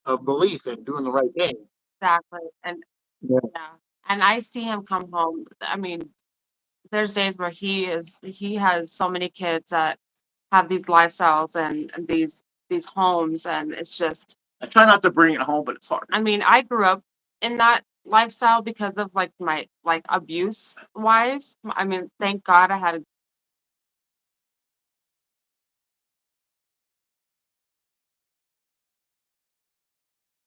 of belief and doing the right thing. Exactly. And Yeah. yeah. And I see him come home. I mean, there's days where he has so many kids that have these lifestyles and these homes, and it's just, I try not to bring it home, but it's hard. I mean, I grew up in that lifestyle because of like my like abuse wise. I mean, thank God I had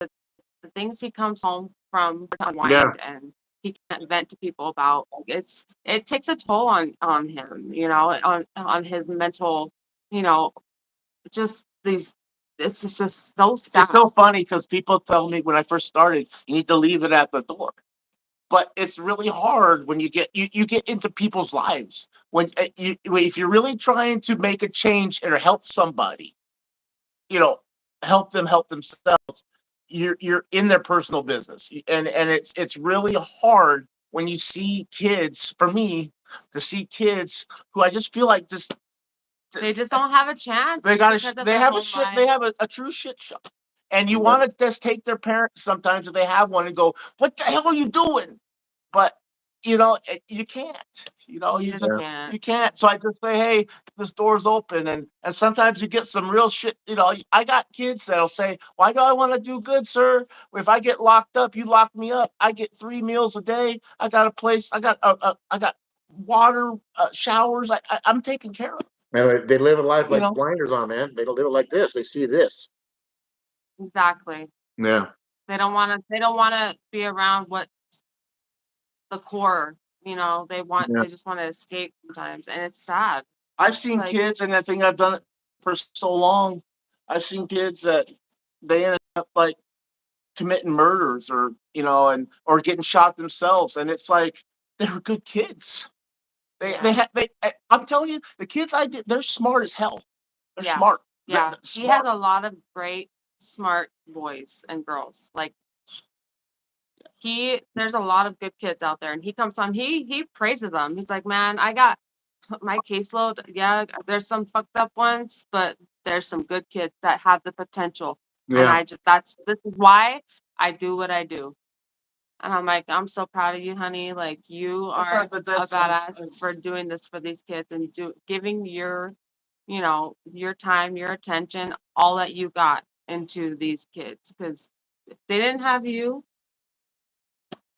the things he comes home from to Yeah. unwind and he can't vent to people about. Like, it takes a toll on him, on his mental, you know, just these. It's just so It's sad. so funny because people tell me when I first started, you need to leave it at the door. But it's really hard when you get into people's lives. If you're really trying to make a change or help somebody, you know, help them help themselves, you're in their personal business. And it's really hard when you see kids, for me, to see kids who I just feel like just They just don't have a chance they got because of they their have a home shit they life. have a true shit show. And you Yeah. want to just take their parents sometimes if they have one and go, what the hell are you doing? But you can't. You You just just Yeah. can't. you can't. So I just say, hey, this door's open, and sometimes you get some real shit. I got kids that'll say, why do I want to do good, sir? If I get locked up, you lock me up. I get 3 meals a day. I got a place. I got water, showers. I'm taken care of. And they live a life You like know. blinders on, man. They don't live it like this. They see this. Exactly. Yeah. They don't want to be around what the core, Yeah. they just want to escape sometimes, and it's sad. I've It's seen like, kids, and I think I've done it for so long. I've seen kids that they ended up like committing murders or getting shot themselves, and it's like they were good kids. They yeah, they had they. I'm telling you, the kids I did, they're smart as hell. They're yeah, smart. yeah. They're He has smart. a lot of great, smart boys and girls. Like there's a lot of good kids out there, and he comes on. He praises them. He's like, man, I got my caseload. Yeah, there's some fucked up ones, but there's some good kids that have the potential. And Yeah. this is why I do what I do. And I'm like, I'm so proud of you, honey. Like you That's are not, but a badass that's for doing this for these kids and giving your time, your attention, all that you got into these kids. Because if they didn't have you,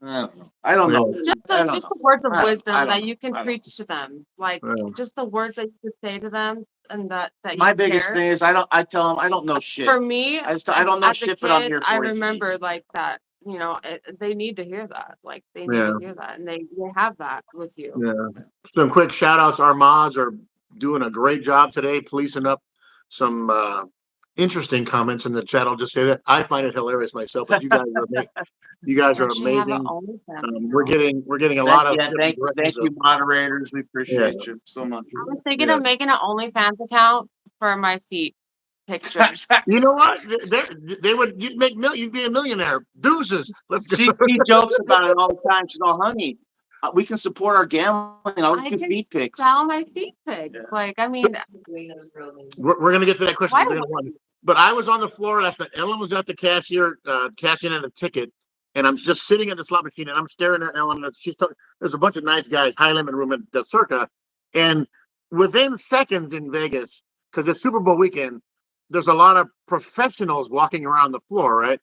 I don't know. I don't Yeah. know. just I the don't just know. the words of I don't wisdom that know. you can I don't know. preach to them, like Yeah. just the words that you could say to them, and that My you biggest care. thing is I tell them I don't know shit. For me, I don't know as a shit, but I'm kid, here for I you if you need remember me. like that. They need to hear that. Like they need Yeah. to hear that, and they have that with you. Yeah. Some quick shout outs. Our mods are doing a great job today, policing up some interesting comments in the chat. I'll just say that I find it hilarious myself, but you guys are Don't you have an amazing. OnlyFans? We're getting a lot of Thank directions you, moderators. We appreciate you so much. I was thinking Yeah. of making an OnlyFans account for my feet pictures. You know what? You'd be a millionaire. Deuces. Let's go. She jokes about it all the time. She's all, honey, we can support our gambling. I'll just I do can feet pics. sell my feet pics. Like, I mean, We're gonna get to that question. Why- But I was on the floor last night. Ellen was at the cashier cashing in a ticket, and I'm just sitting at the slot machine, and I'm staring at Ellen. And there's a bunch of nice guys, high limit room at the Circa, and within seconds in Vegas, because it's Super Bowl weekend, there's a lot of professionals walking around the floor, right?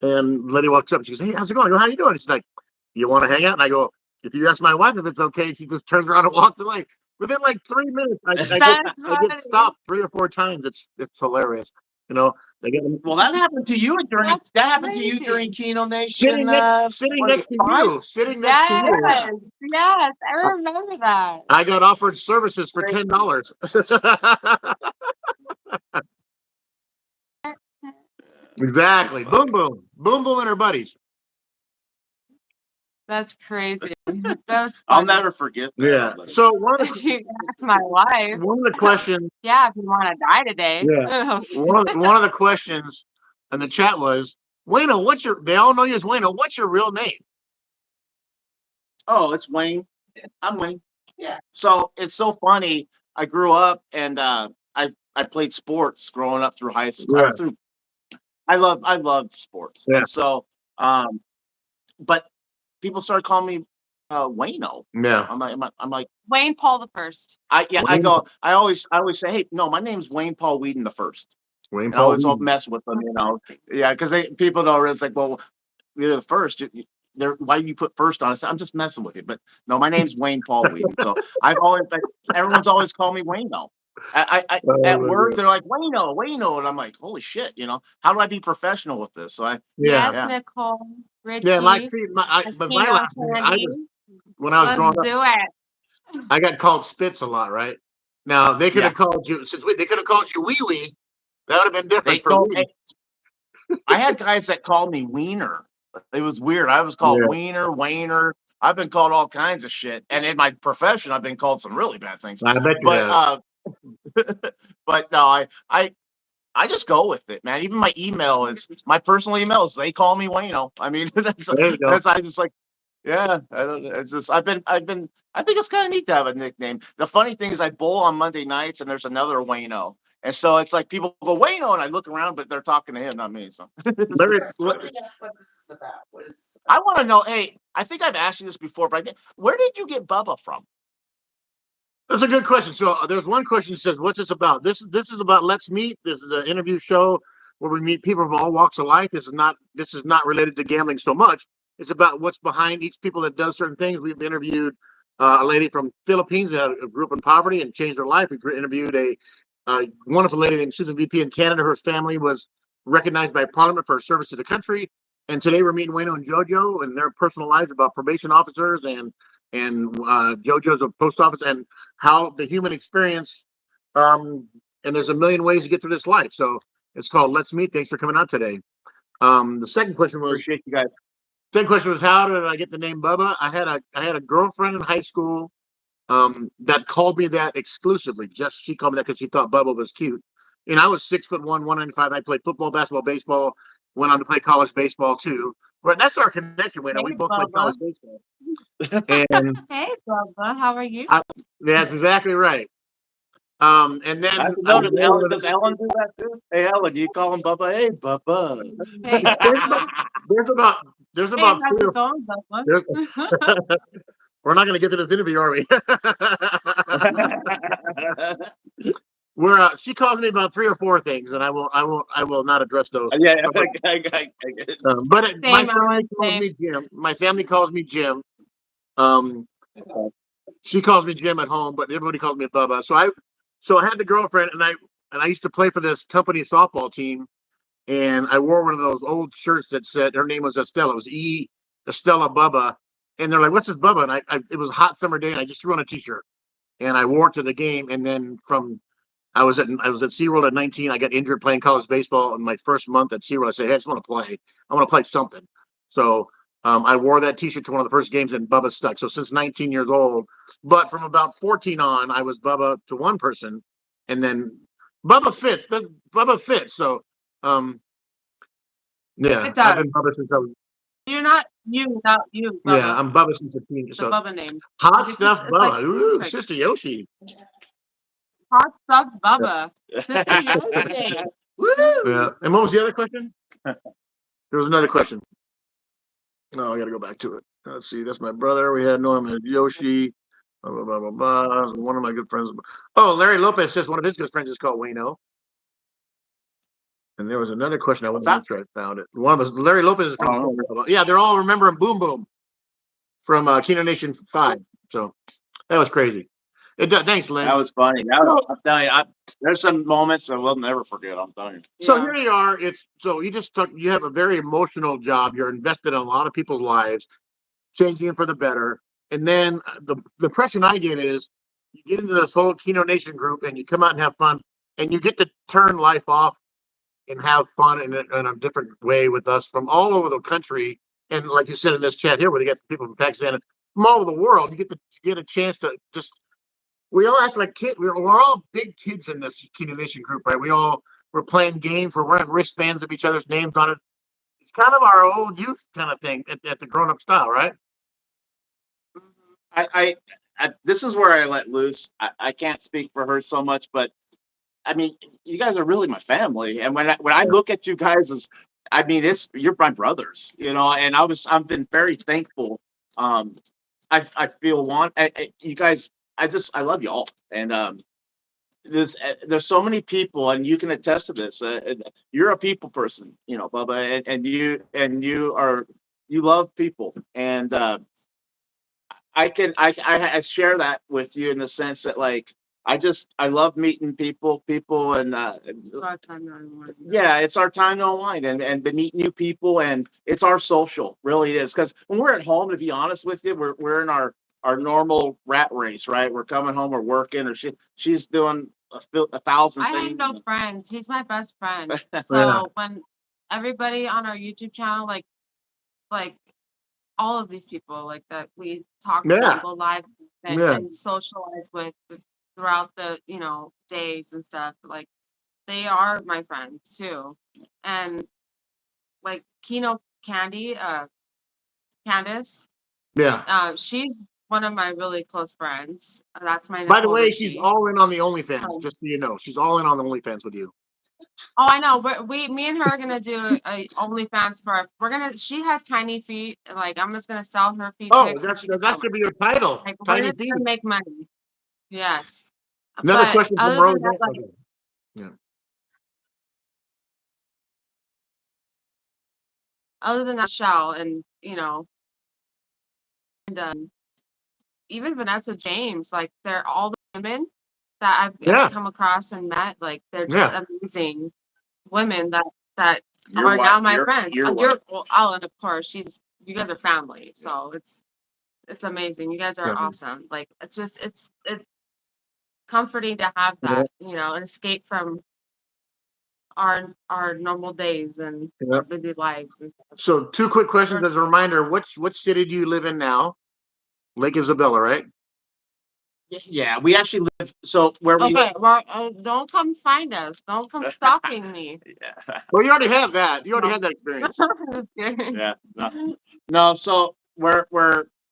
And Letty walks up. She goes, "Hey, how's it going?" I go, "How you doing?" She's like, "You want to hang out?" And I go, "If you ask my wife if it's okay," she just turns around and walks away. Within like 3 minutes, I That's get funny. stopped 3 or 4 times. It's hilarious. You know, they get Well, that happened to you during That's that happened to you crazy. during Kino Nation. sitting next to you. Sitting next to you. Yes, I remember that. I got offered services for $10. Exactly. Boom, boom, boom, boom, and her buddies. That's crazy. That's I'll funny. never forget that. Yeah. So If you ask my wife, one of the questions. yeah, if you want to die today. Yeah. One of the questions in the chat was, Wayno, they all know you as Wayno. What's your real name? Oh, it's Wayne. I'm Wayne. Yeah. So it's so funny. I grew up and I played sports growing up through high school. Yeah. I love sports. Yeah. And so but people started calling me Wayno. Yeah. I'm like Wayne Paul the First. I always say, hey, no, my name's Wayne Paul Whedon the First. Wayne And I Paul. always mess with them, Yeah, because people don't realize like, well, you're the first. Why do you put first on it? I'm just messing with you. But no, my name's Wayne Paul Whedon. So everyone's always called me Wayno. At work, they're like Wayno, and I'm like, holy shit, how do I be professional with this? So Yes, Nicole, Richie. Yeah, my last name, when I was growing up, do it. I got called Spitz a lot, right? Now they could have called you they could have called you Wee Wee. That would have been different for me. I had guys that called me Wiener. It was weird. I was called Wiener, Wayner. I've been called all kinds of shit, and in my profession, I've been called some really bad things. I bet you have. But no, I just go with it, man. Even my email is my personal email is they call me Wayno. I mean, that's I just like, yeah. I don't. It's just I think it's kind of neat to have a nickname. The funny thing is I bowl on Monday nights, and there's another Wayno. And so it's like people go Wayno, and I look around, but they're talking to him, not me. So That's what this is about. What is I want to know. Hey, I think I've asked you this before, but where did you get Bubba from? That's a good question. So there's one question that says, "What's this about?" This is about Let's Meet. This is an interview show where we meet people from all walks of life. This is not related to gambling so much. It's about what's behind each people that does certain things. We've interviewed a lady from Philippines that grew up in poverty and changed her life. We've interviewed a wonderful lady named Susan VP in Canada. Her family was recognized by Parliament for her service to the country. And today we're meeting Wayno and Jojo and their personal lives about probation officers and Jojo's a post office and how the human experience. And there's a million ways to get through this life. So it's called Let's Meet. Thanks for coming out today. The second question was, appreciate you guys. Second question was, how did I get the name Bubba? I had a girlfriend in high school that called me that exclusively. She called me that because she thought Bubba was cute. And I was 6'1", 195. I played football, basketball, baseball. Went on to play college baseball too. But that's our connection, Wayno. We both played college baseball. And hey, Bubba, how are you? That's exactly right. And then I noticed Ellen. Does Ellen do that too? Hey, Ellen, do you call him Bubba? Hey, Bubba. Hey, there's about how's it going, Bubba? We're not going to get to this interview, are we? She calls me about 3 or 4 things, and I will not address those. Yeah, but my family calls me Jim. My family calls me Jim. She calls me Jim at home, but everybody calls me Bubba. So I had the girlfriend, and I used to play for this company softball team, and I wore one of those old shirts that said her name was Estella. It was Estella Bubba, and they're like, "What's this Bubba?" And it was a hot summer day, and I just threw on a t-shirt, and I wore it to the game. And then I was at SeaWorld at 19. I got injured playing college baseball. In my first month at SeaWorld, I said, "Hey, I just want to play. I want to play something." So I wore that T-shirt to one of the first games, and Bubba stuck. So since 19 years old, but from about 14 on, I was Bubba to one person, and then Bubba fits. Bubba fits. So yeah, It does. I've been Bubba since I was. You're not you, Bubba. Yeah, I'm Bubba since a teen. The So Bubba name. hot It's stuff, it's Bubba. like Ooh, perfect. Sister Yoshi. Hot stuff Bubba. Sister Yoshi. Woo! Yeah. And what was the other question? There was another question. No, I got to go back to it. Let's see. That's my brother. We had Norm and Yoshi. Blah, blah, blah, blah, blah. One of my good friends. Oh, Larry Lopez says one of his good friends is called Wayno. And there was another question. I want to make sure I found it. One of us, Larry Lopez is from. Yeah, they're all remembering Boom Boom from Kino Nation 5. So that was crazy. Thanks, Lynn. That was funny. I'm telling you, there's some moments that we'll never forget. I'm telling you. So here you are. You have a very emotional job. You're invested in a lot of people's lives, changing them for the better. And then the impression I get is you get into this whole Kino Nation group and you come out and have fun, and you get to turn life off and have fun in a different way with us from all over the country. And like you said in this chat here, where they got people from Pakistan and from all over the world, you get a chance to just. We all act like kids. We're all big kids in this Kino Nation group, right? We're playing games. We're wearing wristbands of each other's names on it. It's kind of our old youth kind of thing at the grown-up style, right? I this is where I let loose. I can't speak for her so much, but I mean, you guys are really my family. And when I look at you guys as, I mean, you're my brothers, you know. And I've been very thankful. I feel you guys. I love you all. And there's so many people, and you can attest to this. You're a people person, you know, Bubba, and you love people. And I share that with you in the sense that, like, I love meeting people and It's our time to unwind. yeah, it's our time to unwind and to meet new people, and it's our social, really it is. Because when we're at home, to be honest with you, we're in our normal rat race, right? We're coming home, we're working, or she's doing a thousand I things. have no friends. He's my best friend. Yeah. So when everybody on our YouTube channel, like all of these people, like that we talk to Yeah. and go live and, Yeah. and socialize with throughout the days and stuff, like they are my friends too. And like Kino Candace, Yeah. she's one of my really close friends. That's my By the Nicole way, Richie. she's all in on the OnlyFans, just so you know. She's all in on the OnlyFans with you. Oh, I know. Me and her are gonna do a OnlyFans for us. She has tiny feet. Like I'm just gonna sell her feet. Oh, pics and she that can sell should be your title. Like we're Tiny just feet. gonna make money. Yes. Another But question from other Rose. than that, like, Yeah. other than that, Shell and and even Vanessa James, like they're all the women that I've come across and met. Like they're just amazing women that are now my friends. And of course you guys are family, so it's amazing. You guys are awesome. Like it's comforting to have that, an escape from our normal days and our busy lives and stuff. So 2 quick questions as a reminder. Which city do you live in now? Lake Isabella, right? Yeah, we actually live. So where we live. Well, don't come find us. Don't come stalking me. Yeah. Well, you already have that. You already had that experience. Yeah. No. So where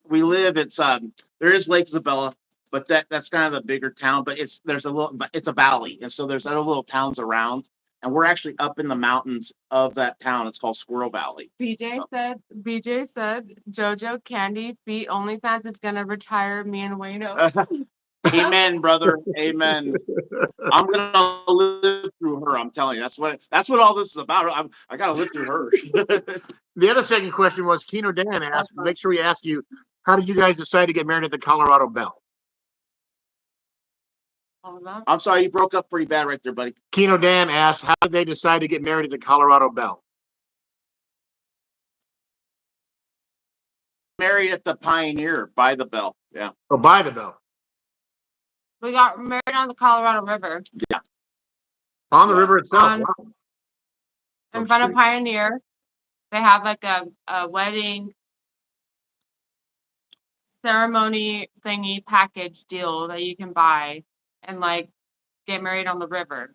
we live, it's there is Lake Isabella, but that's kind of a bigger town. But it's a valley, and so there's other little towns around, and we're actually up in the mountains of that town. It's called Squirrel Valley. BJ said Jojo Candy Feet OnlyFans is gonna retire me and Wayno. Amen, brother. Amen. I'm gonna live through her. I'm telling you, that's what all this is about. I gotta live through her. The other second question was Keno Dan asked. Make sure we ask you, how did you guys decide to get married at the Colorado Bell? Hold on. I'm sorry, you broke up pretty bad right there, buddy. Keno Dan asked, how did they decide to get married at the Colorado Belle? Married at the Pioneer by the Bell. Yeah. Oh, by the Belle. We got married on the Colorado River. Yeah. On the river itself. On- Wow. In front of Pioneer, they have like a wedding ceremony thingy package deal that you can buy and like get married on the river.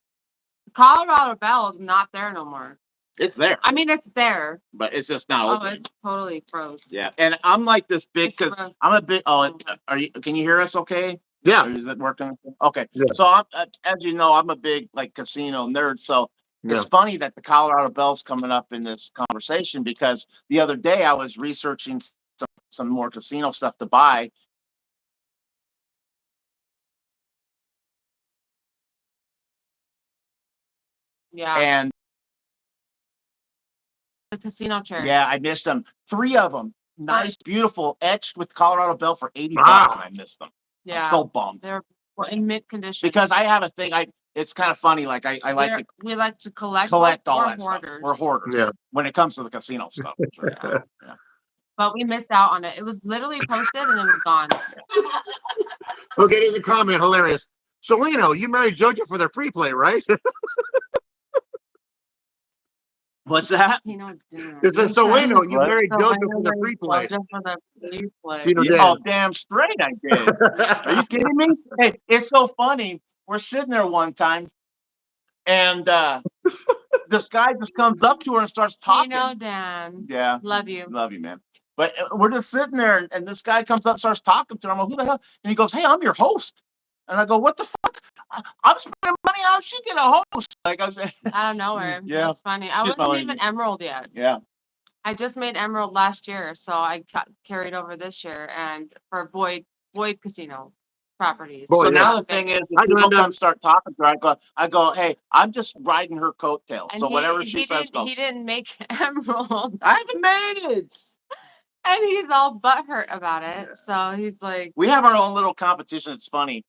The Colorado Belle is not there no more. It's there. I mean, it's there. But it's just not Oh, open. it's totally froze. Yeah. And I'm like this big because froze. I'm a big. Oh, are you? Can you hear us? Okay. Yeah. Or is it working? Okay. Yeah. So I'm, as you know, I'm a big like casino nerd. So it's funny that the Colorado Belle's coming up in this conversation because the other day I was researching some more casino stuff to buy. Yeah. And the casino chair. yeah, I missed them. 3 of them. Nice, beautiful, etched with Colorado Belle for $80, Wow. and I missed them. Yeah. I'm so bummed. They're in mint condition. Because I have a thing. It's kind of funny. Like I like to we like to collect all we're that hoarders. stuff. We're hoarders. Yeah. When it comes to the casino stuff. Sure. Yeah. But we missed out on it. It was literally posted and it was gone. Okay, there's a comment, hilarious. So, Wayno, you married JoJo for their free play, right? What's that? You know, dinner. It says, so Wayno, you What? married So JoJo Wayno for the married free play. JoJo for the free play. Keno Yeah, Dan. oh, damn straight I did. Are you kidding me? Hey, it's so funny. We're sitting there one time, and this guy just comes up to her and starts talking. Keno Dan. Yeah. Love you. Love you, man. But we're just sitting there, and this guy comes up, starts talking to her. I'm like, who the hell? And he goes, hey, I'm your host. And I go, what the fuck? I'm spending money. How'd she get a host? Like I was saying. Out of nowhere. Yeah. That's funny. I She's wasn't my even Emerald yet. Yeah. I just made Emerald last year, so I got carried over this year and for Boyd Casino properties. Boy, So yeah. now the thing is, Hi, if people Glenda. come start talking to her, I go, hey, I'm just riding her coattails. And So whatever she says goes. he didn't make Emerald. I haven't made it. And he's all butthurt about it. So he's like, We have our own little competition. It's funny.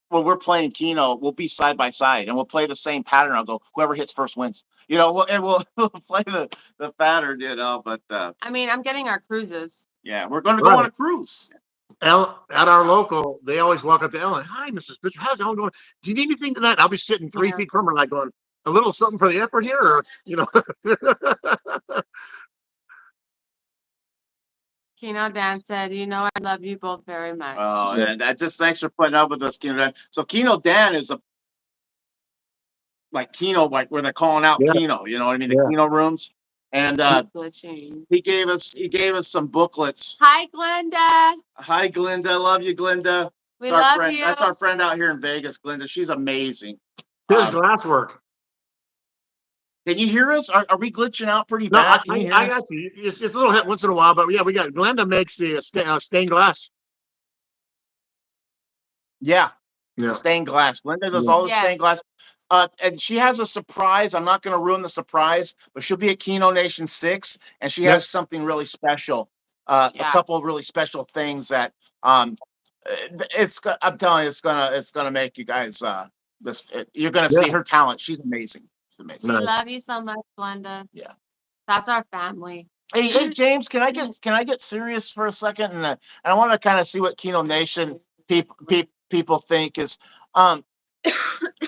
When we're playing Keno, we'll be side by side and we'll play the same pattern. I'll go, whoever hits first wins. You know, we'll play the pattern, you know, but I mean, I'm getting our cruises. yeah, we're gonna go on a cruise. At our local, they always walk up to Ellen. Hi, Mrs. Bishop. How's it all going? Do you need anything tonight? I'll be sitting 3 feet from her, like going, a little something for the effort here, or you know. Keno Dan said, you know, I love you both very much. Oh, and just thanks for putting up with us, Keno Dan. So Keno Dan is like Keno, like where they're calling out Keno. You know what I mean? The Keno rooms. And he gave us some booklets. Hi, Glenda. Hi, Glinda. Love you, Glinda. We love friend. you. That's our friend out here in Vegas, Glinda. She's amazing. Here's glasswork. Can you hear us? Are we glitching out pretty No, bad? I got you. It's a little hit once in a while, but yeah, we got Glenda makes the stained glass. Yeah. Yeah. Stained glass. Glenda does all the stained glass. And she has a surprise. I'm not going to ruin the surprise, but she'll be at Kino Nation 6, and she has something really special. A couple of really special things that I'm telling you, it's gonna make you guys you're gonna see her talent. She's amazing. She's amazing. We love you so much, Glenda. Yeah. That's our family. Hey, James, can I get serious for a second? And I want to kind of see what Kino Nation people think is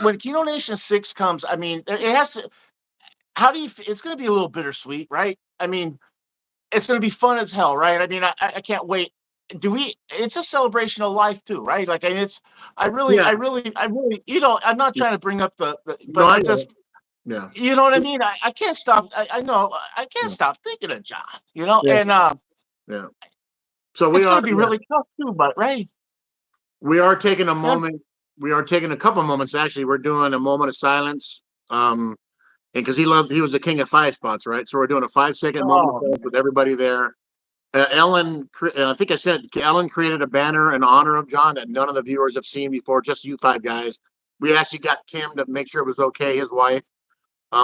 when Kino Nation 6 comes. I mean, it has to. How do you? It's going to be a little bittersweet, right? I mean, it's going to be fun as hell, right? I mean, I can't wait. It's a celebration of life too, right? Like, I really, you know, I'm not trying to bring up but no, I just. Yeah. You know what I mean? I can't stop. I know I can't stop thinking of John. You know, and yeah. So it's going to be really tough too, but right. We are taking a moment. We are taking a couple moments. Actually, we're doing a moment of silence. And because he was the king of 5 spots, right? So we're doing a 5-second moment of silence with everybody there. Ellen, I think I said Ellen created a banner in honor of John that none of the viewers have seen before. Just you 5 guys. We actually got Kim to make sure it was okay. His wife.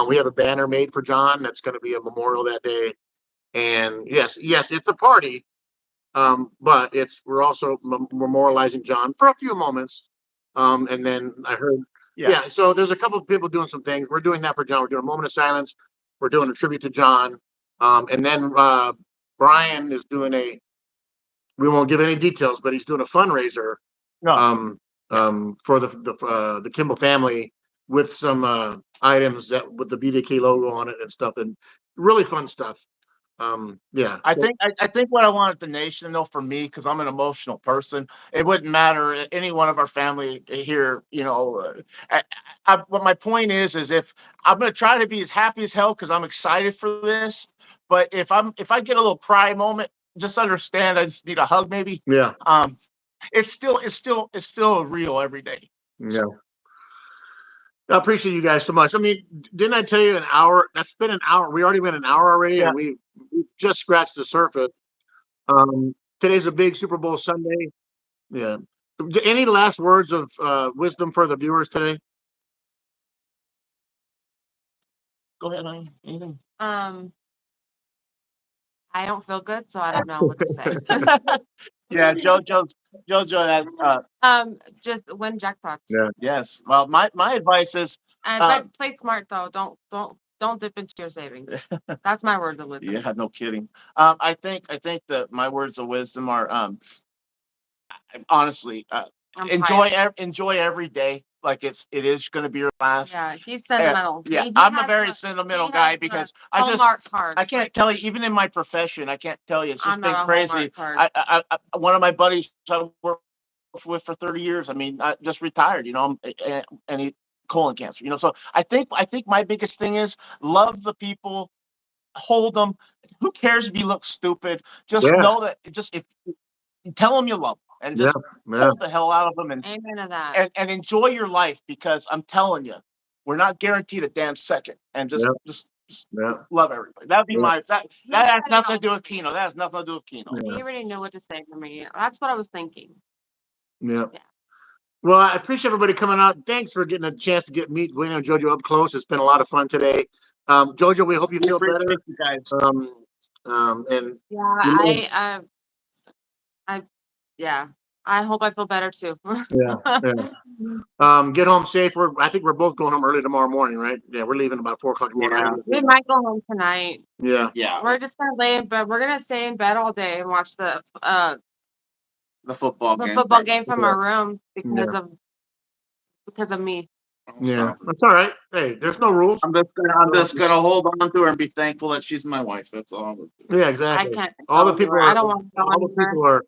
We have a banner made for John. That's going to be a memorial that day. And yes, it's a party. But we're also memorializing John for a few moments. And then I heard, yeah. So there's a couple of people doing some things. We're doing that for John. We're doing a moment of silence. We're doing a tribute to John. And then Brian is doing we won't give any details, but he's doing a fundraiser No. For the Kimball family with some items that with the BDK logo on it and stuff, and really fun stuff. Yeah. I think what I wanted the nation to know for me, because I'm an emotional person, it wouldn't matter any one of our family here. What my point is if I'm going to try to be as happy as hell because I'm excited for this, but if I get a little cry moment, just understand I just need a hug maybe. Yeah. It's still real every day. Yeah. I appreciate you guys so much. I mean, didn't I tell you an hour? That's been an hour. We already went an hour already, and we've just scratched the surface. Today's a big Super Bowl Sunday. Yeah. Any last words of wisdom for the viewers today? Go ahead, honey. Anything? I don't feel good, so I don't know what to say. Yeah, Jojo has Just win jackpots. Yeah. yes. Well, my advice is But play smart though. Don't dip into your savings. That's my words of wisdom. yeah, no kidding. I think that my words of wisdom are honestly enjoy every day like it is going to be your last. Yeah, he's sentimental. Yeah, He I'm a has very the- sentimental he guy has the because Hallmark card. I can't tell you, even in my profession, I can't tell you, it's just I'm been not a crazy. Hallmark card. One of my buddies I worked with for 30 years. I mean, I just retired, and he colon cancer. So I think my biggest thing is love the people, hold them. Who cares if you look stupid? Just know that if you tell them you love them and just hold the hell out of them and Amen to that. and enjoy your life, because I'm telling you, we're not guaranteed a damn second. And just love everybody. That'd be that has nothing to do with Keno. That has nothing to do with Keno. He already knew what to say for me. That's what I was thinking. Yeah. Well, I appreciate everybody coming out. Thanks for getting a chance to meet Wayno and Jojo up close. It's been a lot of fun today. Jojo, we hope you feel better. You guys. And I hope I feel better too. Get home safe. I think we're both going home early tomorrow morning, right? Yeah, we're leaving about 4 o'clock in the morning. We might go home tonight. Yeah. We're just gonna lay in bed. We're gonna stay in bed all day and watch the football game from our room because of me. Yeah, that's all right. Hey, there's no rules. I'm just gonna hold on to her and be thankful that she's my wife. That's all. Yeah, exactly. I can't. All the people I don't want to go anywhere.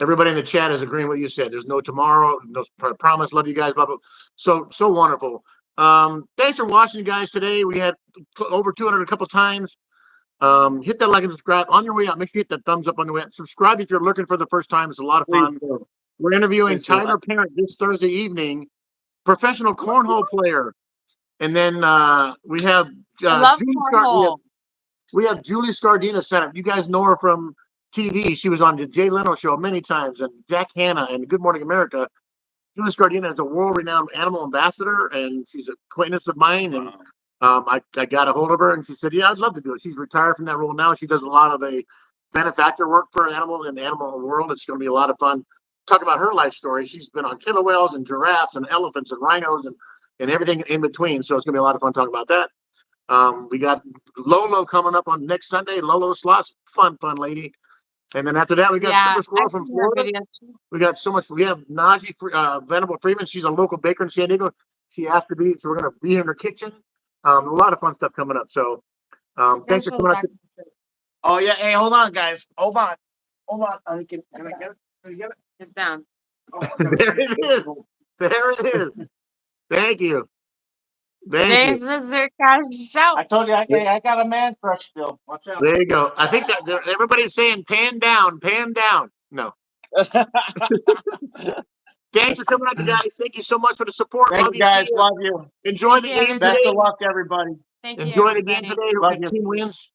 Everybody in the chat is agreeing with what you said. There's no tomorrow, no promise. Love you guys, Bubba. So wonderful. Thanks for watching, you guys. Today we had over 200 a couple times. Hit that like and subscribe on your way out. Make sure you hit that thumbs up on the way out. Subscribe if you're looking for the first time. It's a lot of fun. We're interviewing Tyler Parent this Thursday evening, professional cornhole player, and then we have Julie Scardina Center. You guys know her from TV. She was on the Jay Leno show many times, and Jack Hanna and Good Morning America. Julie Scardina is a world-renowned animal ambassador, and she's an acquaintance of mine. And I got a hold of her, and she said, "Yeah, I'd love to do it." She's retired from that role now. She does a lot of benefactor work for animals in the animal world. It's going to be a lot of fun. Talk about her life story. She's been on killer whales and giraffes and elephants and rhinos and everything in between. So it's going to be a lot of fun talking about that. We got Lolo coming up on next Sunday. Lolo Slots, fun lady. And then after that, we got Super Squirrel from Florida. We got so much. We have Najee Venable Freeman. She's a local baker in San Diego. She asked to be, so we're going to be in her kitchen. A lot of fun stuff coming up. So thanks for coming out. Oh, yeah. Hey, hold on, guys. Hold on. Can I get it? Can you get it? It's down. There it is. There it is. Thank you. Thank you. I told you I got a man crush still. Watch out. There you go. I think that everybody's saying pan down. No. Thanks for coming out, you guys. Thank you so much for the support. Thank love you guys. You. Love you. Enjoy the game Best today. of luck, everybody. Enjoy the game today. Hope the team wins.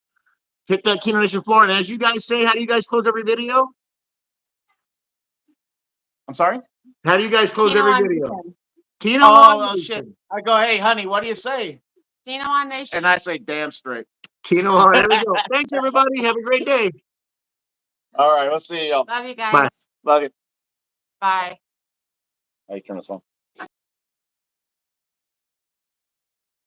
Hit that Kino Nation floor. And as you guys say, how do you guys close every video? I'm sorry? How do you guys close every video? Kino on Nation. Shit. I go, hey, honey, what do you say? Kino on Nation. And I say, damn straight. Kino on. There we go. Thanks, everybody. Have a great day. All right. We'll see y'all. Love you guys. Bye. Love you. Bye. How you turn this on?